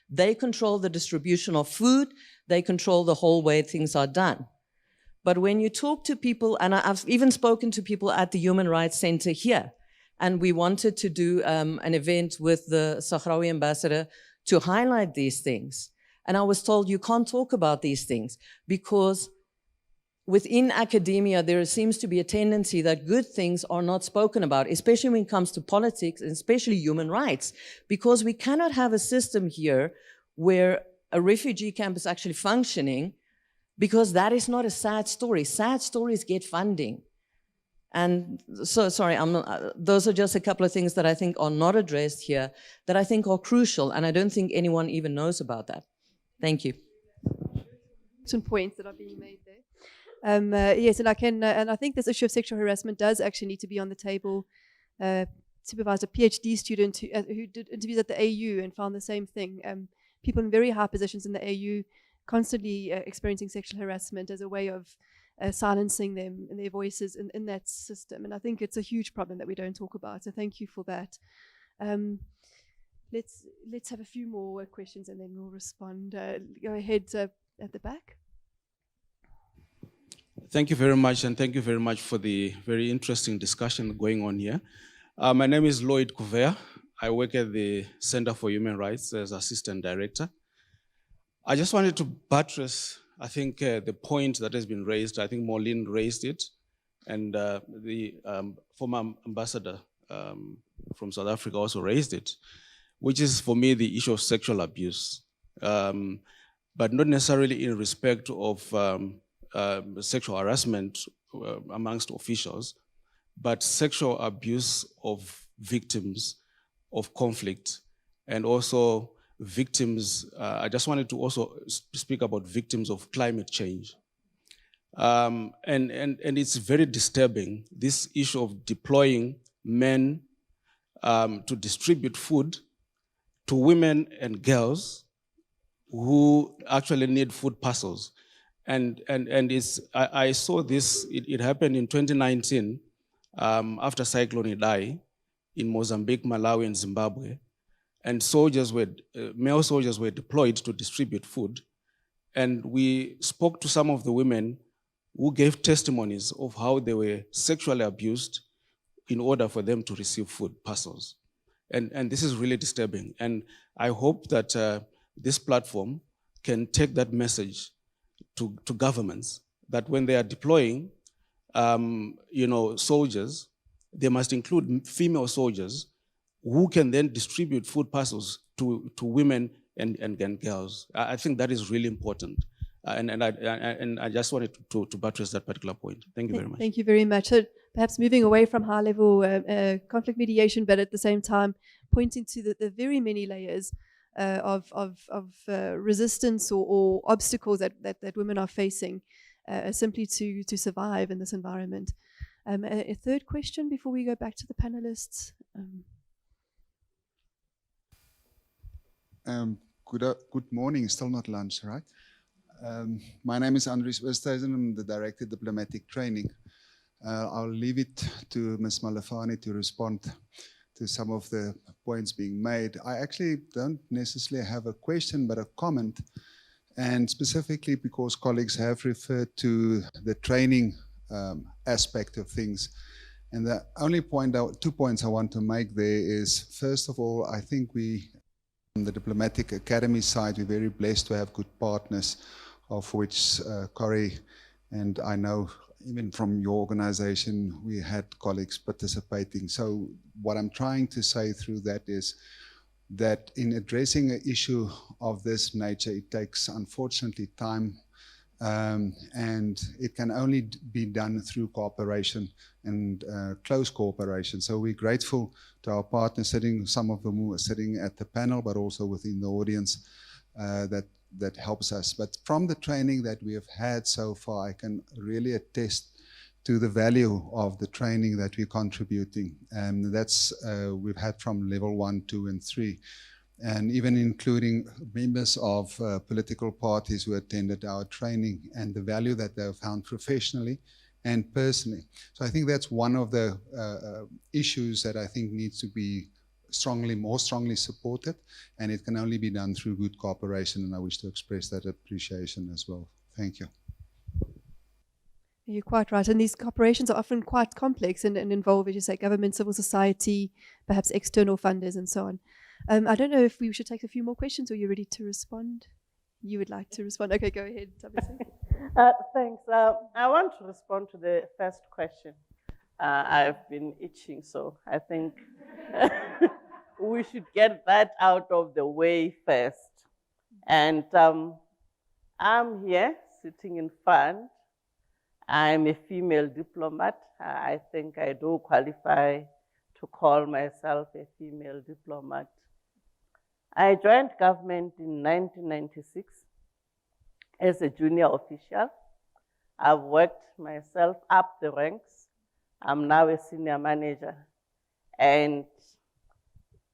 They control the distribution of food, they control the whole way things are done. But when you talk to people, and I've even spoken to people at the Human Rights Center here, and we wanted to do an event with the Sahrawi ambassador to highlight these things. And I was told you can't talk about these things because within academia, there seems to be a tendency that good things are not spoken about, especially when it comes to politics and especially human rights, because we cannot have a system here where a refugee camp is actually functioning, because that is not a sad story. Sad stories get funding. And so, sorry, those are just a couple of things that I think are not addressed here that I think are crucial, and I don't think anyone even knows about that. Thank you. Some points that are being made there. Yes, and I think this issue of sexual harassment does actually need to be on the table. Supervised a PhD student who did interviews at the AU and found the same thing. People in very high positions in the AU constantly experiencing sexual harassment as a way of silencing them and their voices in that system. And I think it's a huge problem that we don't talk about. So thank you for that. Let's have a few more questions and then we'll respond. Go ahead at the back. Thank you very much, and thank you very much for the very interesting discussion going on here. My name is Lloyd Kuvea. I work at the Center for Human Rights as Assistant Director. I just wanted to buttress, I think, the point that has been raised. I think Maureen raised it, and the former ambassador from South Africa also raised it, which is, for me, the issue of sexual abuse. but not necessarily in respect of sexual harassment amongst officials, but sexual abuse of victims of conflict, and also victims, I just wanted to also speak about victims of climate change. And it's very disturbing, this issue of deploying men to distribute food to women and girls who actually need food parcels. And I saw this, it happened in 2019 after Cyclone Idai in Mozambique, Malawi, and Zimbabwe. And male soldiers were deployed to distribute food. And we spoke to some of the women who gave testimonies of how they were sexually abused in order for them to receive food parcels. And this is really disturbing. And I hope that this platform can take that message to governments, that when they are deploying soldiers, they must include female soldiers who can then distribute food parcels to women and girls. I think that is really important. And I just wanted to buttress that particular point. Thank you very much. Thank you very much. So perhaps moving away from high-level conflict mediation, but at the same time pointing to the very many layers of resistance or obstacles that women are facing simply to survive in this environment. A third question before we go back to the panelists. Good morning. Still not lunch, right? My name is Andries Oosthuizen. I'm the Director of Diplomatic Training. I'll leave it to Ms. Malafani to respond to some of the points being made. I actually don't necessarily have a question, but a comment, and specifically because colleagues have referred to the training aspect of things. And the only point, 2 points I want to make there is, first of all, I think we, on the Diplomatic Academy side, we're very blessed to have good partners, of which Corrie, and I know even from your organization, we had colleagues participating. So what I'm trying to say through that is that in addressing an issue of this nature, it takes, unfortunately, time, and it can only be done through cooperation and close cooperation. So we're grateful to our partners sitting, some of them who are sitting at the panel, but also within the audience that helps us. But from the training that we have had so far, I can really attest to the value of the training that we're contributing. And that's, we've had from level 1, 2, and 3. And even including members of political parties who attended our training, and the value that they have found professionally and personally. So I think that's one of the issues that I think needs to be more strongly supported, and it can only be done through good cooperation, and I wish to express that appreciation as well. Thank you. You're quite right, and these cooperations are often quite complex and involve, as you say, government, civil society, perhaps external funders, and so on. I don't know if we should take a few more questions, or you're ready to respond? You would like to respond? Okay, go ahead, Tabitha. Thanks. I want to respond to the first question. I've been itching, so I think we should get that out of the way first. And I'm here sitting in front. I'm a female diplomat. I think I do qualify to call myself a female diplomat. I joined government in 1996 as a junior official. I've worked myself up the ranks. I'm now a senior manager. And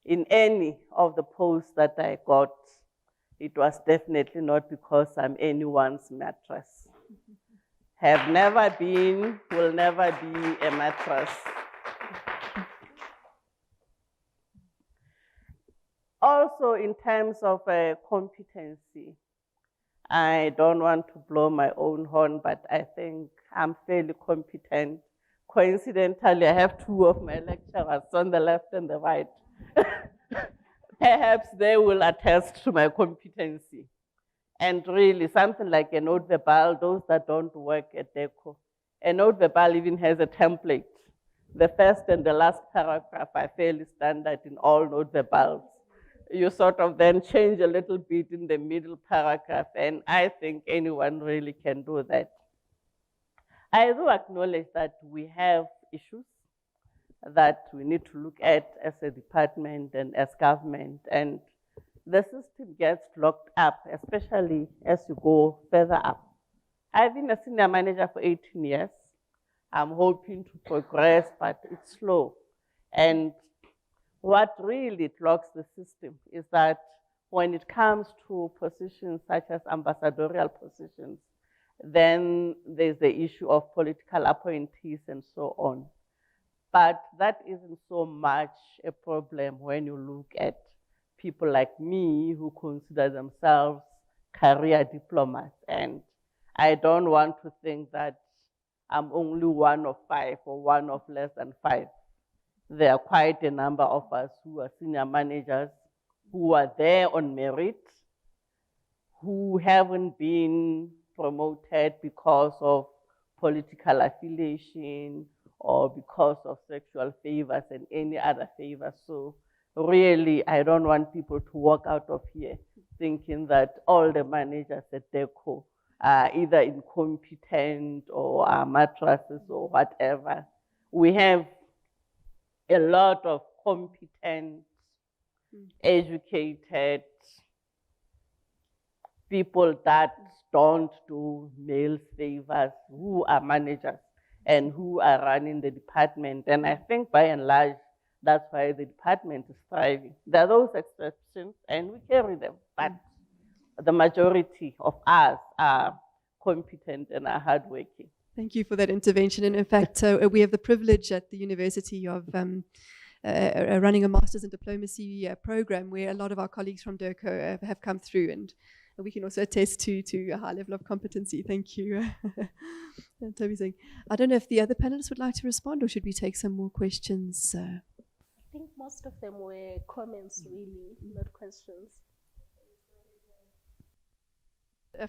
in any of the posts that I got, it was definitely not because I'm anyone's mattress. Have never been, will never be a mattress. Also, in terms of competency, I don't want to blow my own horn, but I think I'm fairly competent. Coincidentally, I have 2 of my lecturers on the left and the right. Perhaps they will attest to my competency. And really, something like a note verbal, those that don't work at DECO, a note verbal even has a template. The first and the last paragraph are fairly standard in all note verbals. you sort of then change a little bit in the middle paragraph, and I think anyone really can do that. I do acknowledge that we have issues that we need to look at as a department and as government, and the system gets locked up, especially as you go further up. I've been a senior manager for 18 years. I'm hoping to progress, but it's slow. And what really clogs the system is that when it comes to positions such as ambassadorial positions, then there's the issue of political appointees and so on. But that isn't so much a problem when you look at people like me who consider themselves career diplomats. And I don't want to think that I'm only one of 5 or one of less than 5. There are quite a number of us who are senior managers who are there on merit, who haven't been promoted because of political affiliation or because of sexual favors and any other favors. So really, I don't want people to walk out of here thinking that all the managers at DECO are either incompetent or are mattresses or whatever. We have a lot of competent, educated people that don't do male favors, who are managers and who are running the department. And I think by and large, that's why the department is thriving. There are those exceptions and we carry them, but the majority of us are competent and are hardworking. Thank you for that intervention. And in fact, we have the privilege at the university of running a master's in diplomacy program where a lot of our colleagues from DERCO have come through, and we can also attest to a high level of competency. Thank you. Toby saying, I don't know if the other panelists would like to respond, or should we take some more questions? I think most of them were comments, really, not questions.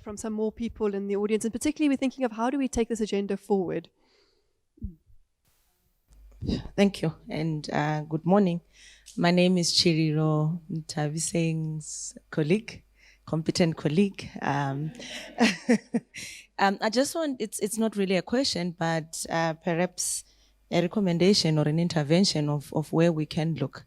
From some more people in the audience, and particularly we're thinking of how do we take this agenda forward? Thank you, and good morning. My name is Chiriro Ntaviseng's colleague, competent colleague. I just want, it's not really a question, but perhaps a recommendation or an intervention of where we can look.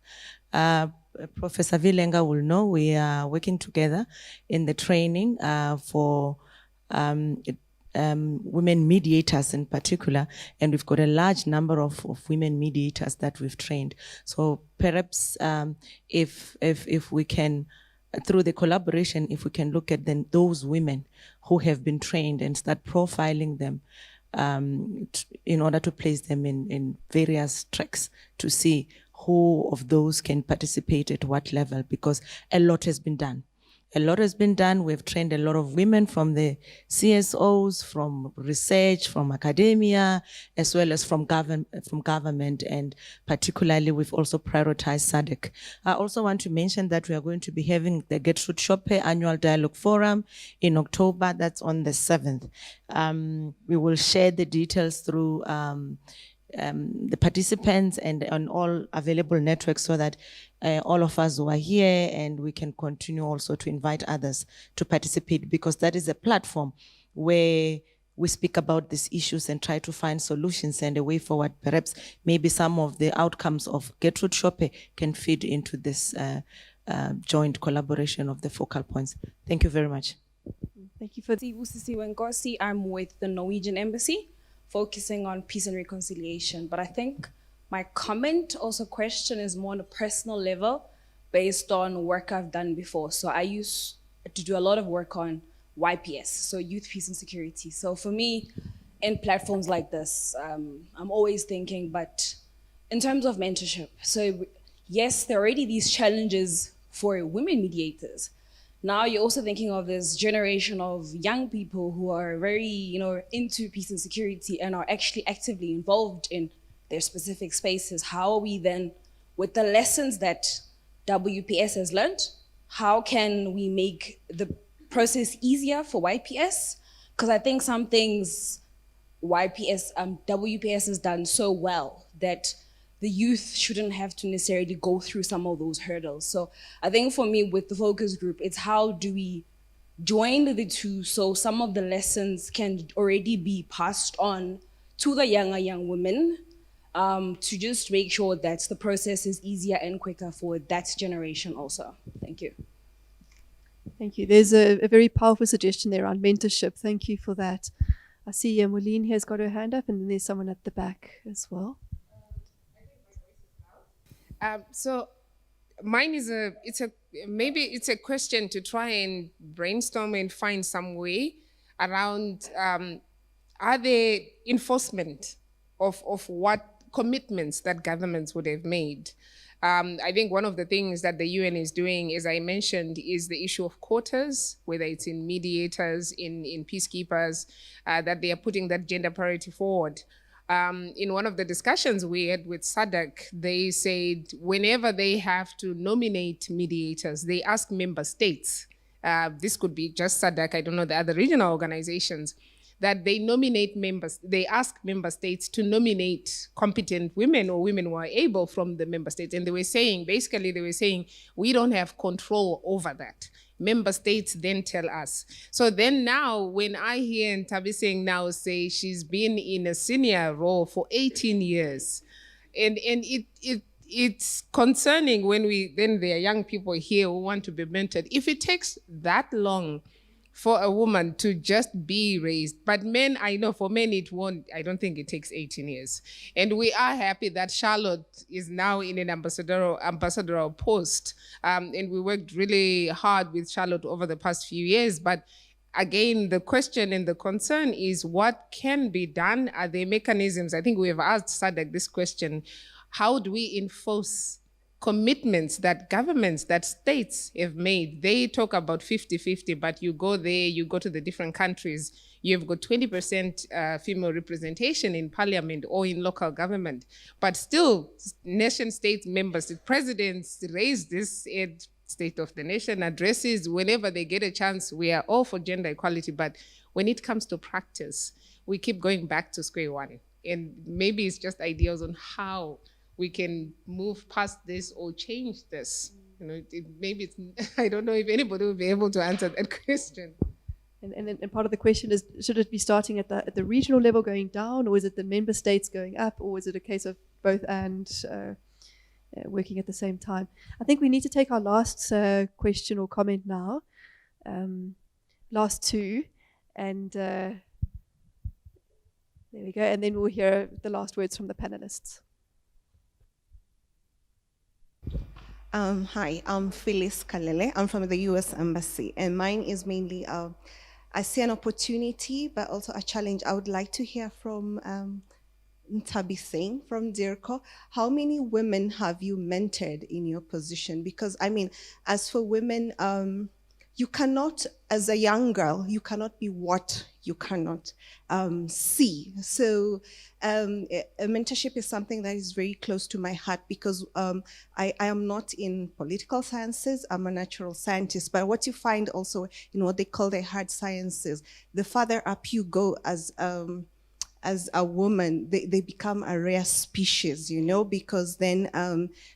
Professor Vilenga will know we are working together in the training for women mediators in particular, and we've got a large number of women mediators that we've trained. So perhaps if we can, through the collaboration, if we can look at those women who have been trained and start profiling them in order to place them in various tracks to see who of those can participate at what level, because a lot has been done. A lot has been done. We've trained a lot of women from the CSOs, from research, from academia, as well as from government, and particularly we've also prioritized SADC. I also want to mention that we are going to be having the Gertrude Shope Annual Dialogue Forum in October. That's on the 7th. We will share the details through the participants and on all available networks, so that all of us who are here, and we can continue also to invite others to participate, because that is a platform where we speak about these issues and try to find solutions and a way forward. Perhaps maybe some of the outcomes of Gertrude Shope can feed into this joint collaboration of the focal points. Thank you very much. Thank you for Wengosi. I'm with the Norwegian Embassy, focusing on peace and reconciliation. But I think my comment, also question, is more on a personal level based on work I've done before. So I used to do a lot of work on YPS, so Youth, Peace and Security. So for me, in platforms like this, I'm always thinking, but in terms of mentorship, so yes, there are already these challenges for women mediators. Now you're also thinking of this generation of young people who are very, into peace and security and are actually actively involved in their specific spaces. How are we then, with the lessons that WPS has learned, how can we make the process easier for YPS? Because I think some things WPS has done so well that the youth shouldn't have to necessarily go through some of those hurdles. So I think for me with the focus group, it's how do we join the two so some of the lessons can already be passed on to the young women, to just make sure that the process is easier and quicker for that generation also. Thank you. Thank you. There's a very powerful suggestion there around mentorship. Thank you for that. I see Moline here has got her hand up, and then there's someone at the back as well. So mine is maybe it's a question to try and brainstorm and find some way around, are there enforcement of what commitments that governments would have made? I think one of the things that the UN is doing, as I mentioned, is the issue of quotas, whether it's in mediators, in peacekeepers, that they are putting that gender parity forward. In one of the discussions we had with SADC, they said whenever they have to nominate mediators, they ask member states, this could be just SADC, I don't know the other regional organizations, that they ask member states to nominate competent women or women who are able from the member states. And they were saying, we don't have control over that. Member states then tell us. So then now, when I hear Ntabiseng now say she's been in a senior role for 18 years, and it's concerning when there are young people here who want to be mentored. If it takes that long for a woman to just be raised, but men, I know for men it won't, I don't think it takes 18 years. And we are happy that Charlotte is now in an ambassadorial post. And we worked really hard with Charlotte over the past few years. But again, the question and the concern is what can be done? Are there mechanisms? I think we have asked SADC this question. How do we enforce commitments that governments, that states have made? They talk about 50-50, but you go there, you go to the different countries, you've got 20% female representation in parliament or in local government. But still, nation states, members, presidents raise this at State of the Nation addresses whenever they get a chance. We are all for gender equality, but when it comes to practice, we keep going back to square one. And maybe it's just ideas on how we can move past this or change this. You know, I don't know if anybody will be able to answer that question. And part of the question is, should it be starting at the regional level going down, or is it the member states going up, or is it a case of both and working at the same time? I think we need to take our last question or comment now, last two, and there we go, and then we'll hear the last words from the panelists. Hi, I'm Phyllis Kalele. I'm from the US Embassy, and mine is mainly, I see an opportunity, but also a challenge. I would like to hear from Ntabiseng from DIRCO. How many women have you mentored in your position? Because, I mean, as for women, you cannot, as a young girl, you cannot be what you cannot see. So mentorship is something that is very close to my heart, because I am not in political sciences, I'm a natural scientist. But what you find also in what they call the hard sciences, the further up you go as a woman, they become a rare species, you know, because then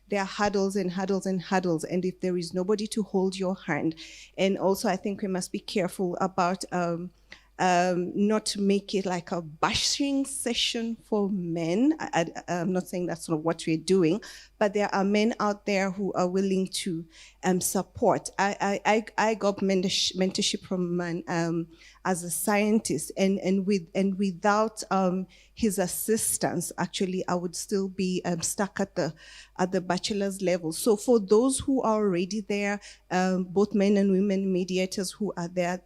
there are hurdles and hurdles and hurdles. And if there is nobody to hold your hand, and also I think we must be careful about not to make it like a bashing session for men. I'm not saying that's not what we're doing, but there are men out there who are willing to support. I got mentorship from man as a scientist, and without his assistance, actually, I would still be stuck at the bachelor's level. So for those who are already there, both men and women mediators who are there,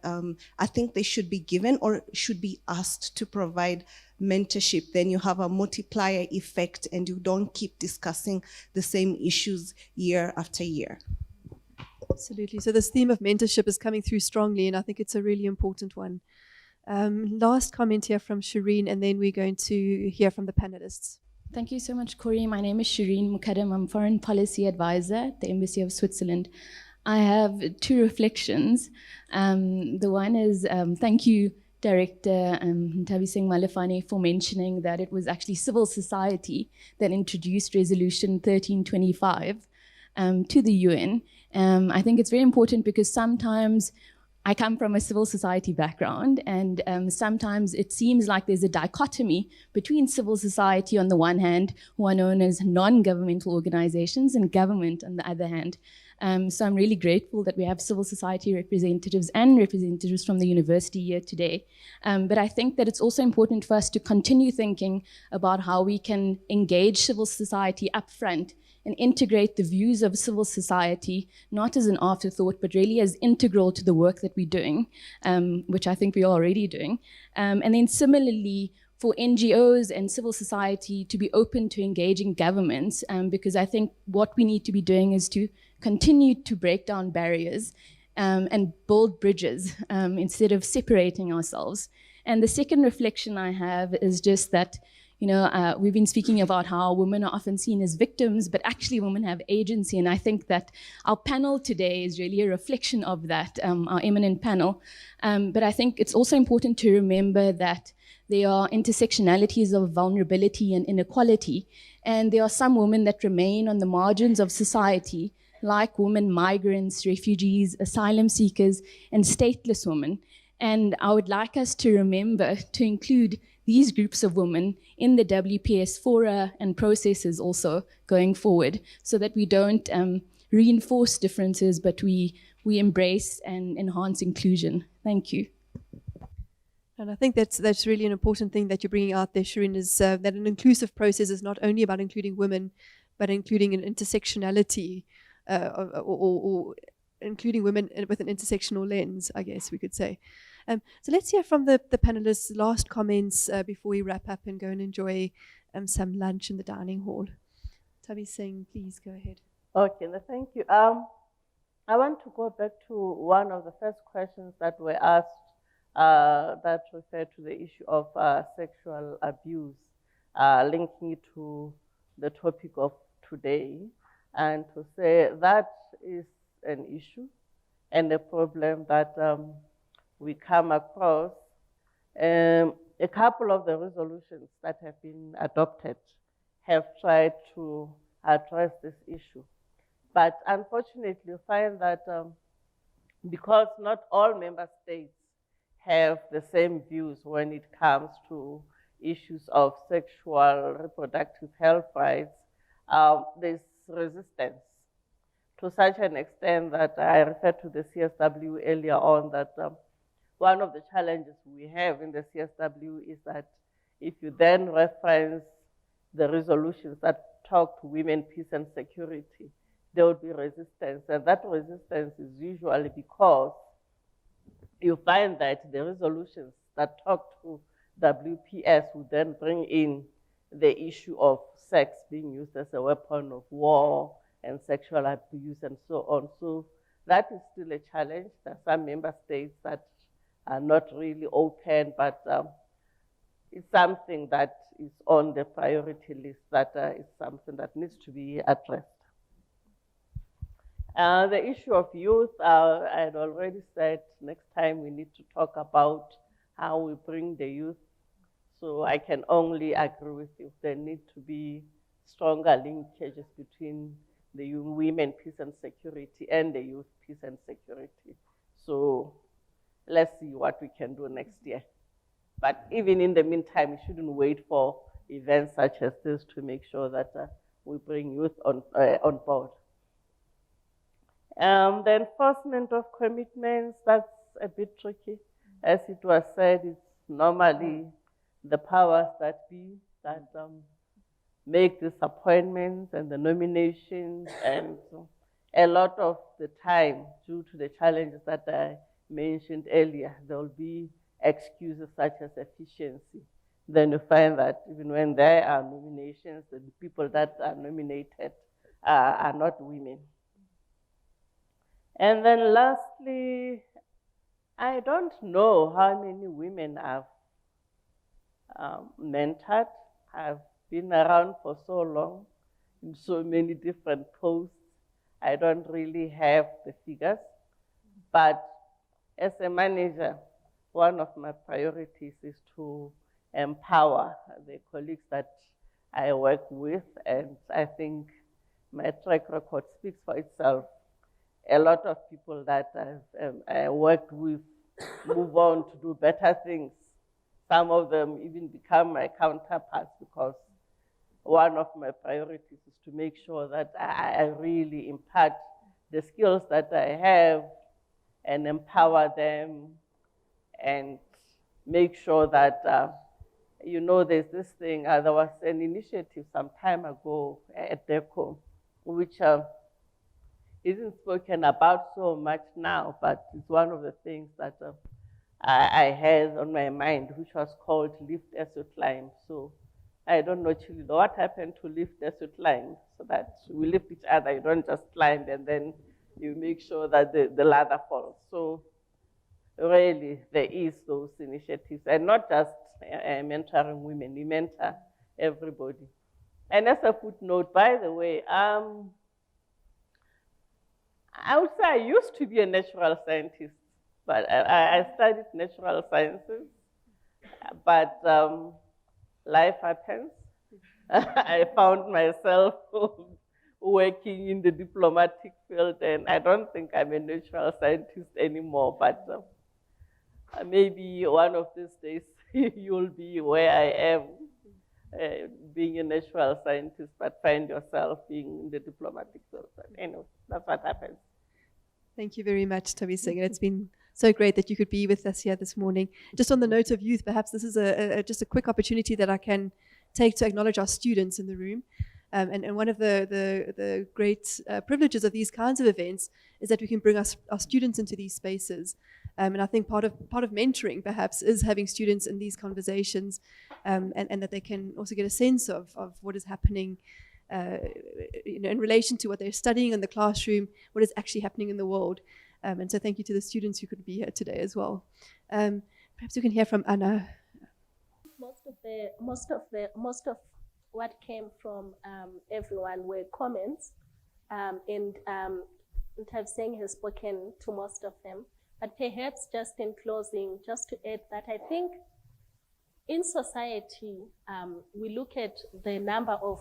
I think they should be given or should be asked to provide mentorship. Then you have a multiplier effect and you don't keep discussing the same issues year after year. Absolutely. So this theme of mentorship is coming through strongly, and I think it's a really important one. Last comment here from Shireen, and then we're going to hear from the panelists. Thank you so much, Corey. My name is Shireen Mukadam. I'm Foreign Policy Advisor at the Embassy of Switzerland. I have two reflections. The one is, thank you, Director Ntabi Singh Malefane for mentioning that it was actually civil society that introduced Resolution 1325 to the UN. I think it's very important because sometimes I come from a civil society background, and sometimes it seems like there's a dichotomy between civil society on the one hand, who are known as non-governmental organizations, and government on the other hand. So I'm really grateful that we have civil society representatives and representatives from the university here today. But I think that it's also important for us to continue thinking about how we can engage civil society upfront and integrate the views of civil society, not as an afterthought, but really as integral to the work that we're doing, which I think we are already doing. And then similarly, for NGOs and civil society to be open to engaging governments, because I think what we need to be doing is to continue to break down barriers and build bridges instead of separating ourselves. And the second reflection I have is just that, we've been speaking about how women are often seen as victims, but actually women have agency. And I think that our panel today is really a reflection of that, our eminent panel. But I think it's also important to remember that there are intersectionalities of vulnerability and inequality. And there are some women that remain on the margins of society, like women migrants, refugees, asylum seekers, and stateless women. And I would like us to remember to include these groups of women in the WPS fora and processes also going forward, so that we don't reinforce differences, but we embrace and enhance inclusion. Thank you. And I think that's really an important thing that you're bringing out there, Shireen, is that an inclusive process is not only about including women, but including an intersectionality or including women with an intersectional lens, I guess we could say. So let's hear from the panelists' last comments before we wrap up and go and enjoy some lunch in the dining hall. Tabi Singh, please go ahead. Okay, thank you. I want to go back to one of the first questions that were asked that referred to the issue of sexual abuse, linking it to the topic of today, and to say that is an issue and a problem that we come across. A couple of the resolutions that have been adopted have tried to address this issue. But unfortunately, you find that because not all member states have the same views when it comes to issues of sexual reproductive health rights, there's resistance to such an extent that I referred to the CSW earlier on, that one of the challenges we have in the CSW is that if you then reference the resolutions that talk to women, peace, and security, there would be resistance. And that resistance is usually because you find that the resolutions that talk to WPS would then bring in the issue of sex being used as a weapon of war and sexual abuse and so on. So that is still a challenge. There are some member states that are not really open, but it's something that is on the priority list, that is something that needs to be addressed. The issue of youth, I had already said next time we need to talk about how we bring the youth. So I can only agree with you. There need to be stronger linkages between the women, peace and security, and the youth, peace and security. So let's see what we can do next year. But even in the meantime, we shouldn't wait for events such as this to make sure that we bring youth on board. The enforcement of commitments, that's a bit tricky. As it was said, it's normally the powers that be that make these appointments and the nominations, and a lot of the time, due to the challenges that I mentioned earlier, there will be excuses such as efficiency. Then you find that even when there are nominations, the people that are nominated are not women. And then lastly, I don't know how many women I've mentored, have been around for so long in so many different posts. I don't really have the figures, but as a manager, one of my priorities is to empower the colleagues that I work with, and I think my track record speaks for itself. A lot of people that I worked with move on to do better things. Some of them even become my counterparts, because one of my priorities is to make sure that I really impart the skills that I have and empower them, and make sure that, there's this thing, there was an initiative some time ago at DECO, which isn't spoken about so much now, but it's one of the things that I had on my mind, which was called Lift as You Climb. So I don't know, Chililo, what happened to Lift as You Climb, so that we lift each other, you don't just climb and then you make sure that the ladder falls. So really, there is those initiatives, and not just mentoring women, we mentor everybody. And as a footnote, by the way, I would say I used to be a natural scientist, but I studied natural sciences, but life happens. I found myself working in the diplomatic field, and I don't think I'm a natural scientist anymore, but maybe one of these days you'll be where I am, being a natural scientist, but find yourself being in the diplomatic field. But anyway, that's what happens. Thank you very much, Thabiseng. It's been so great that you could be with us here this morning. Just on the note of youth, perhaps this is just a quick opportunity that I can take to acknowledge our students in the room. And one of the great privileges of these kinds of events is that we can bring our students into these spaces. And I think part of mentoring, perhaps, is having students in these conversations, and that they can also get a sense of what is happening in relation to what they're studying in the classroom, what is actually happening in the world. And so thank you to the students who could be here today as well. Perhaps we can hear from Anna. Most of what came from everyone were comments, and Thabiseng has spoken to most of them. But perhaps just in closing, just to add that I think in society, we look at the number of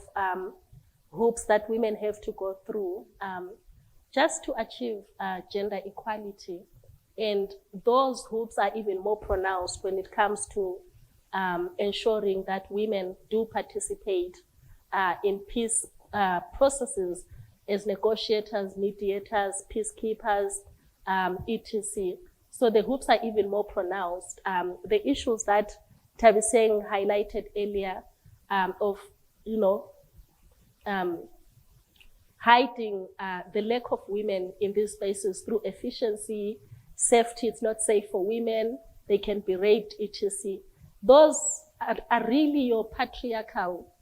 hoops that women have to go through just to achieve gender equality. And those hoops are even more pronounced when it comes to ensuring that women do participate in peace processes as negotiators, mediators, peacekeepers, etc. So the hoops are even more pronounced. The issues that Thabiseng highlighted earlier of, hiding the lack of women in these spaces through efficiency, safety, it's not safe for women, they can be raped, etc. Those are really your patriarchal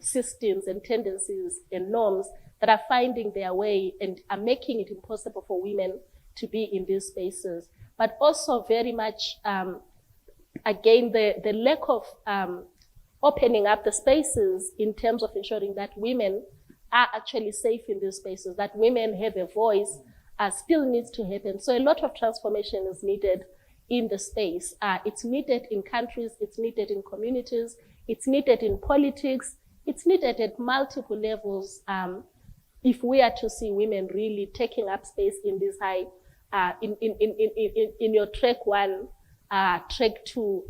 systems and tendencies and norms that are finding their way and are making it impossible for women to be in these spaces. But also very much, again, the lack of opening up the spaces in terms of ensuring that women are actually safe in these spaces, that women have a voice, still needs to happen. So a lot of transformation is needed in the space. It's needed in countries, it's needed in communities, it's needed in politics, it's needed at multiple levels if we are to see women really taking up space in this high, in your track 1, track 2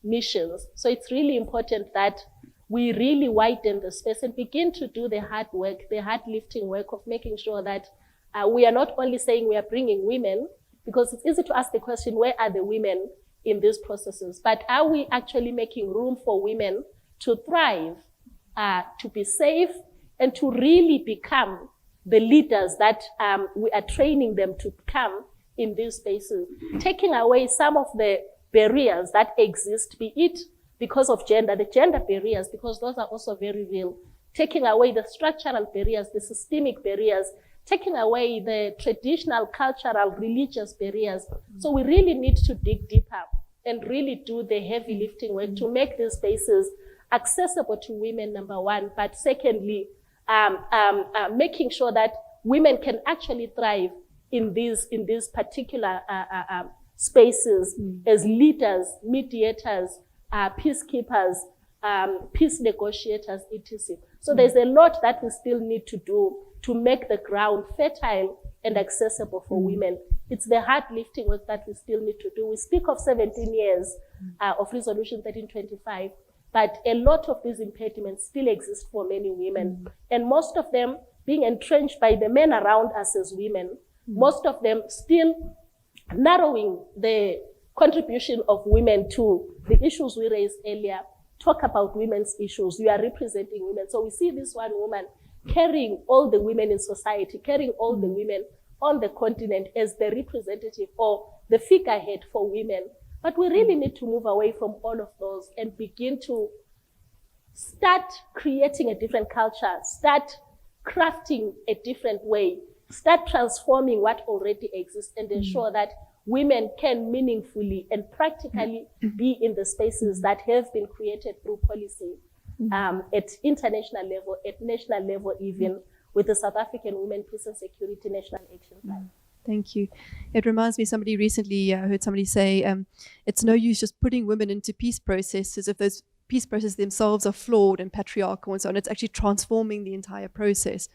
missions. So it's really important that we really widen the space and begin to do the hard work, the hard lifting work of making sure that we are not only saying we are bringing women, because it's easy to ask the question, where are the women in these processes? But are we actually making room for women to thrive, to be safe, and to really become the leaders that we are training them to become in these spaces, taking away some of the barriers that exist, be it because of gender, the gender barriers, because those are also very real, taking away the structural barriers, the systemic barriers, taking away the traditional, cultural, religious barriers. So we really need to dig deeper and really do the heavy lifting work to make these spaces accessible to women, number one, but secondly, making sure that women can actually thrive in these particular spaces as leaders, mediators, peacekeepers, peace negotiators, etc. So there's a lot that we still need to do to make the ground fertile and accessible for women. It's the hard lifting work that we still need to do. We speak of 17 years of Resolution 1325, but a lot of these impediments still exist for many women. And most of them being entrenched by the men around us as women, most of them still narrowing the contribution of women to the issues we raised earlier. Talk about women's issues. You are representing women. So we see this one woman carrying all the women in society, carrying all the women on the continent as the representative or the figurehead for women. But we really need to move away from all of those and begin to start creating a different culture, start crafting a different way, start transforming what already exists and ensure that women can meaningfully and practically be in the spaces that have been created through policy at international level, at national level even, with the South African Women, Peace and Security National Action Plan. Thank you. It reminds me, somebody recently heard somebody say, it's no use just putting women into peace processes if those peace processes themselves are flawed and patriarchal and so on. It's actually transforming the entire process.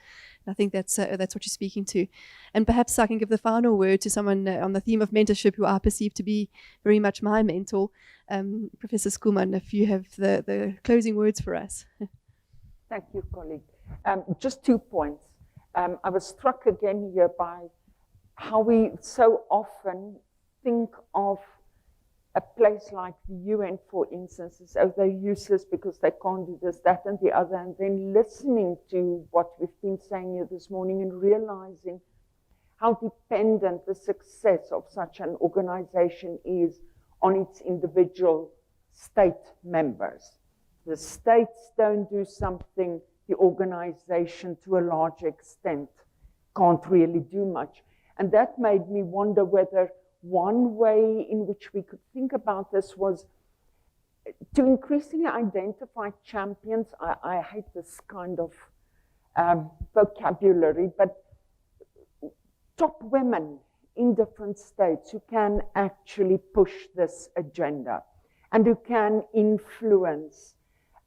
And I think that's what you're speaking to. And perhaps I can give the final word to someone on the theme of mentorship who I perceive to be very much my mentor. Professor Schoeman, if you have the closing words for us. Thank you, colleague. Just 2 points. I was struck again here by how we so often think of a place like the UN, for instance, as oh, they're useless because they can't do this, that, and the other, and then listening to what we've been saying here this morning and realizing how dependent the success of such an organization is on its individual state members. The states don't do something, the organization, to a large extent, can't really do much. And that made me wonder whether one way in which we could think about this was to increasingly identify champions. I hate this kind of vocabulary, but top women in different states who can actually push this agenda and who can influence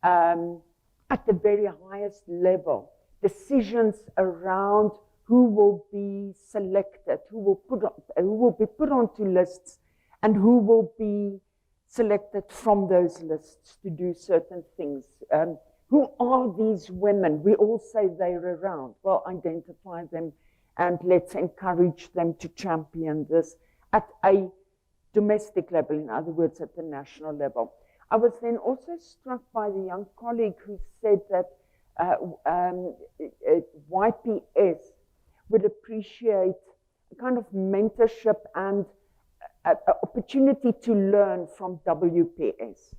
at the very highest level decisions around who will be selected, who will be put onto lists, and who will be selected from those lists to do certain things. Who are these women? We all say they're around. Well, identify them and let's encourage them to champion this at a domestic level, in other words, at the national level. I was then also struck by the young colleague who said that YPS would appreciate a kind of mentorship and an opportunity to learn from WPS.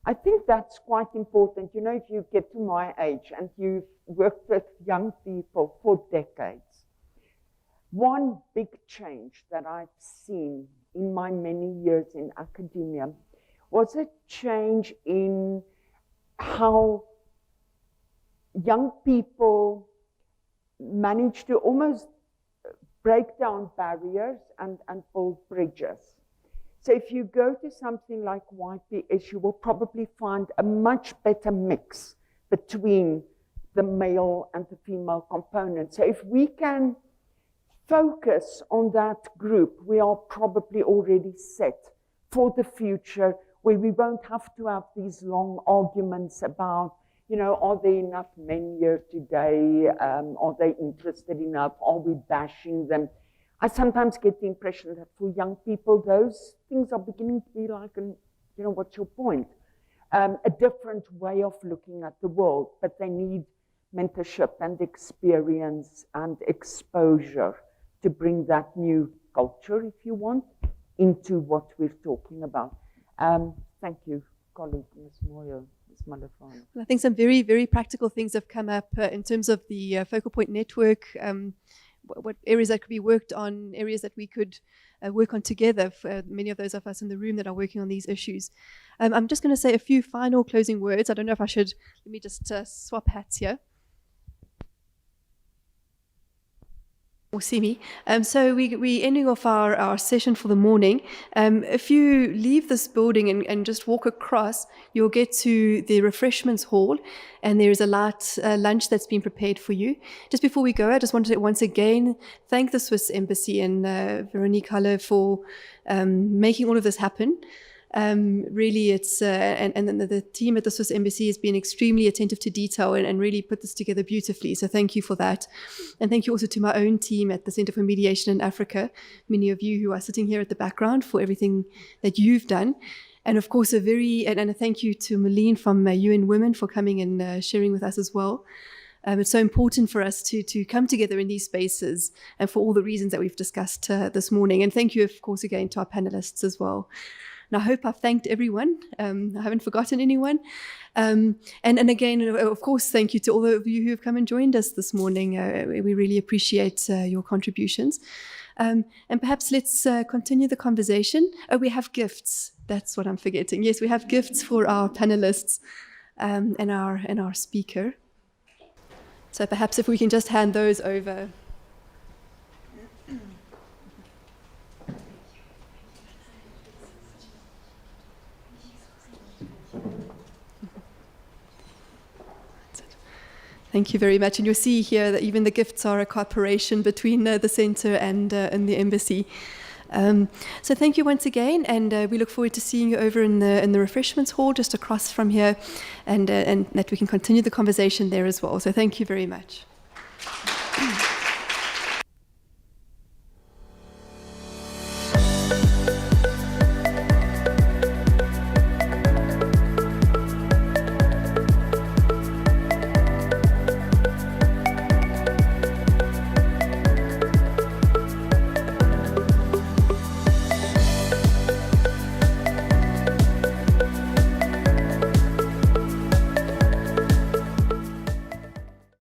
I think that's quite important. You know, if you get to my age and you've worked with young people for decades, one big change that I've seen in my many years in academia was a change in how young people manage to almost break down barriers and build bridges. So if you go to something like YPS, you will probably find a much better mix between the male and the female component. So if we can focus on that group, we are probably already set for the future, where we won't have to have these long arguments about, you know, are there enough men here today? Are they interested enough? Are we bashing them? I sometimes get the impression that for young people, those things are beginning to be like, you know, what's your point? A different way of looking at the world, but they need mentorship and experience and exposure to bring that new culture, if you want, into what we're talking about. Thank you, colleague, Ms. Moyo. Well, I think some very, very practical things have come up in terms of the focal point network, what areas that could be worked on, areas that we could work on together, for many of those of us in the room that are working on these issues. I'm just going to say a few final closing words. I don't know if I should, let me just swap hats here. Simi. So we're ending off our session for the morning. If you leave this building and just walk across, you'll get to the refreshments hall, and there is a light lunch that's been prepared for you. Just before we go, I just wanted to once again thank the Swiss Embassy and Veronique Halle for making all of this happen. Really, it's and the team at the Swiss Embassy has been extremely attentive to detail and really put this together beautifully. So thank you for that. And thank you also to my own team at the Center for Mediation in Africa, many of you who are sitting here at the background, for everything that you've done. And of course, and a thank you to Malene from UN Women for coming and sharing with us as well. It's so important for us to come together in these spaces, and for all the reasons that we've discussed this morning. And thank you, of course, again to our panelists as well. And I hope I've thanked everyone. I haven't forgotten anyone. And again, of course, thank you to all of you who have come and joined us this morning. We really appreciate your contributions. And perhaps let's continue the conversation. Oh, we have gifts. That's what I'm forgetting. Yes, we have gifts for our panelists and our speaker. So perhaps if we can just hand those over. Thank you very much. And you'll see here that even the gifts are a cooperation between the Centre and the Embassy. So thank you once again, and we look forward to seeing you over in the refreshments hall just across from here, and that we can continue the conversation there as well. So thank you very much.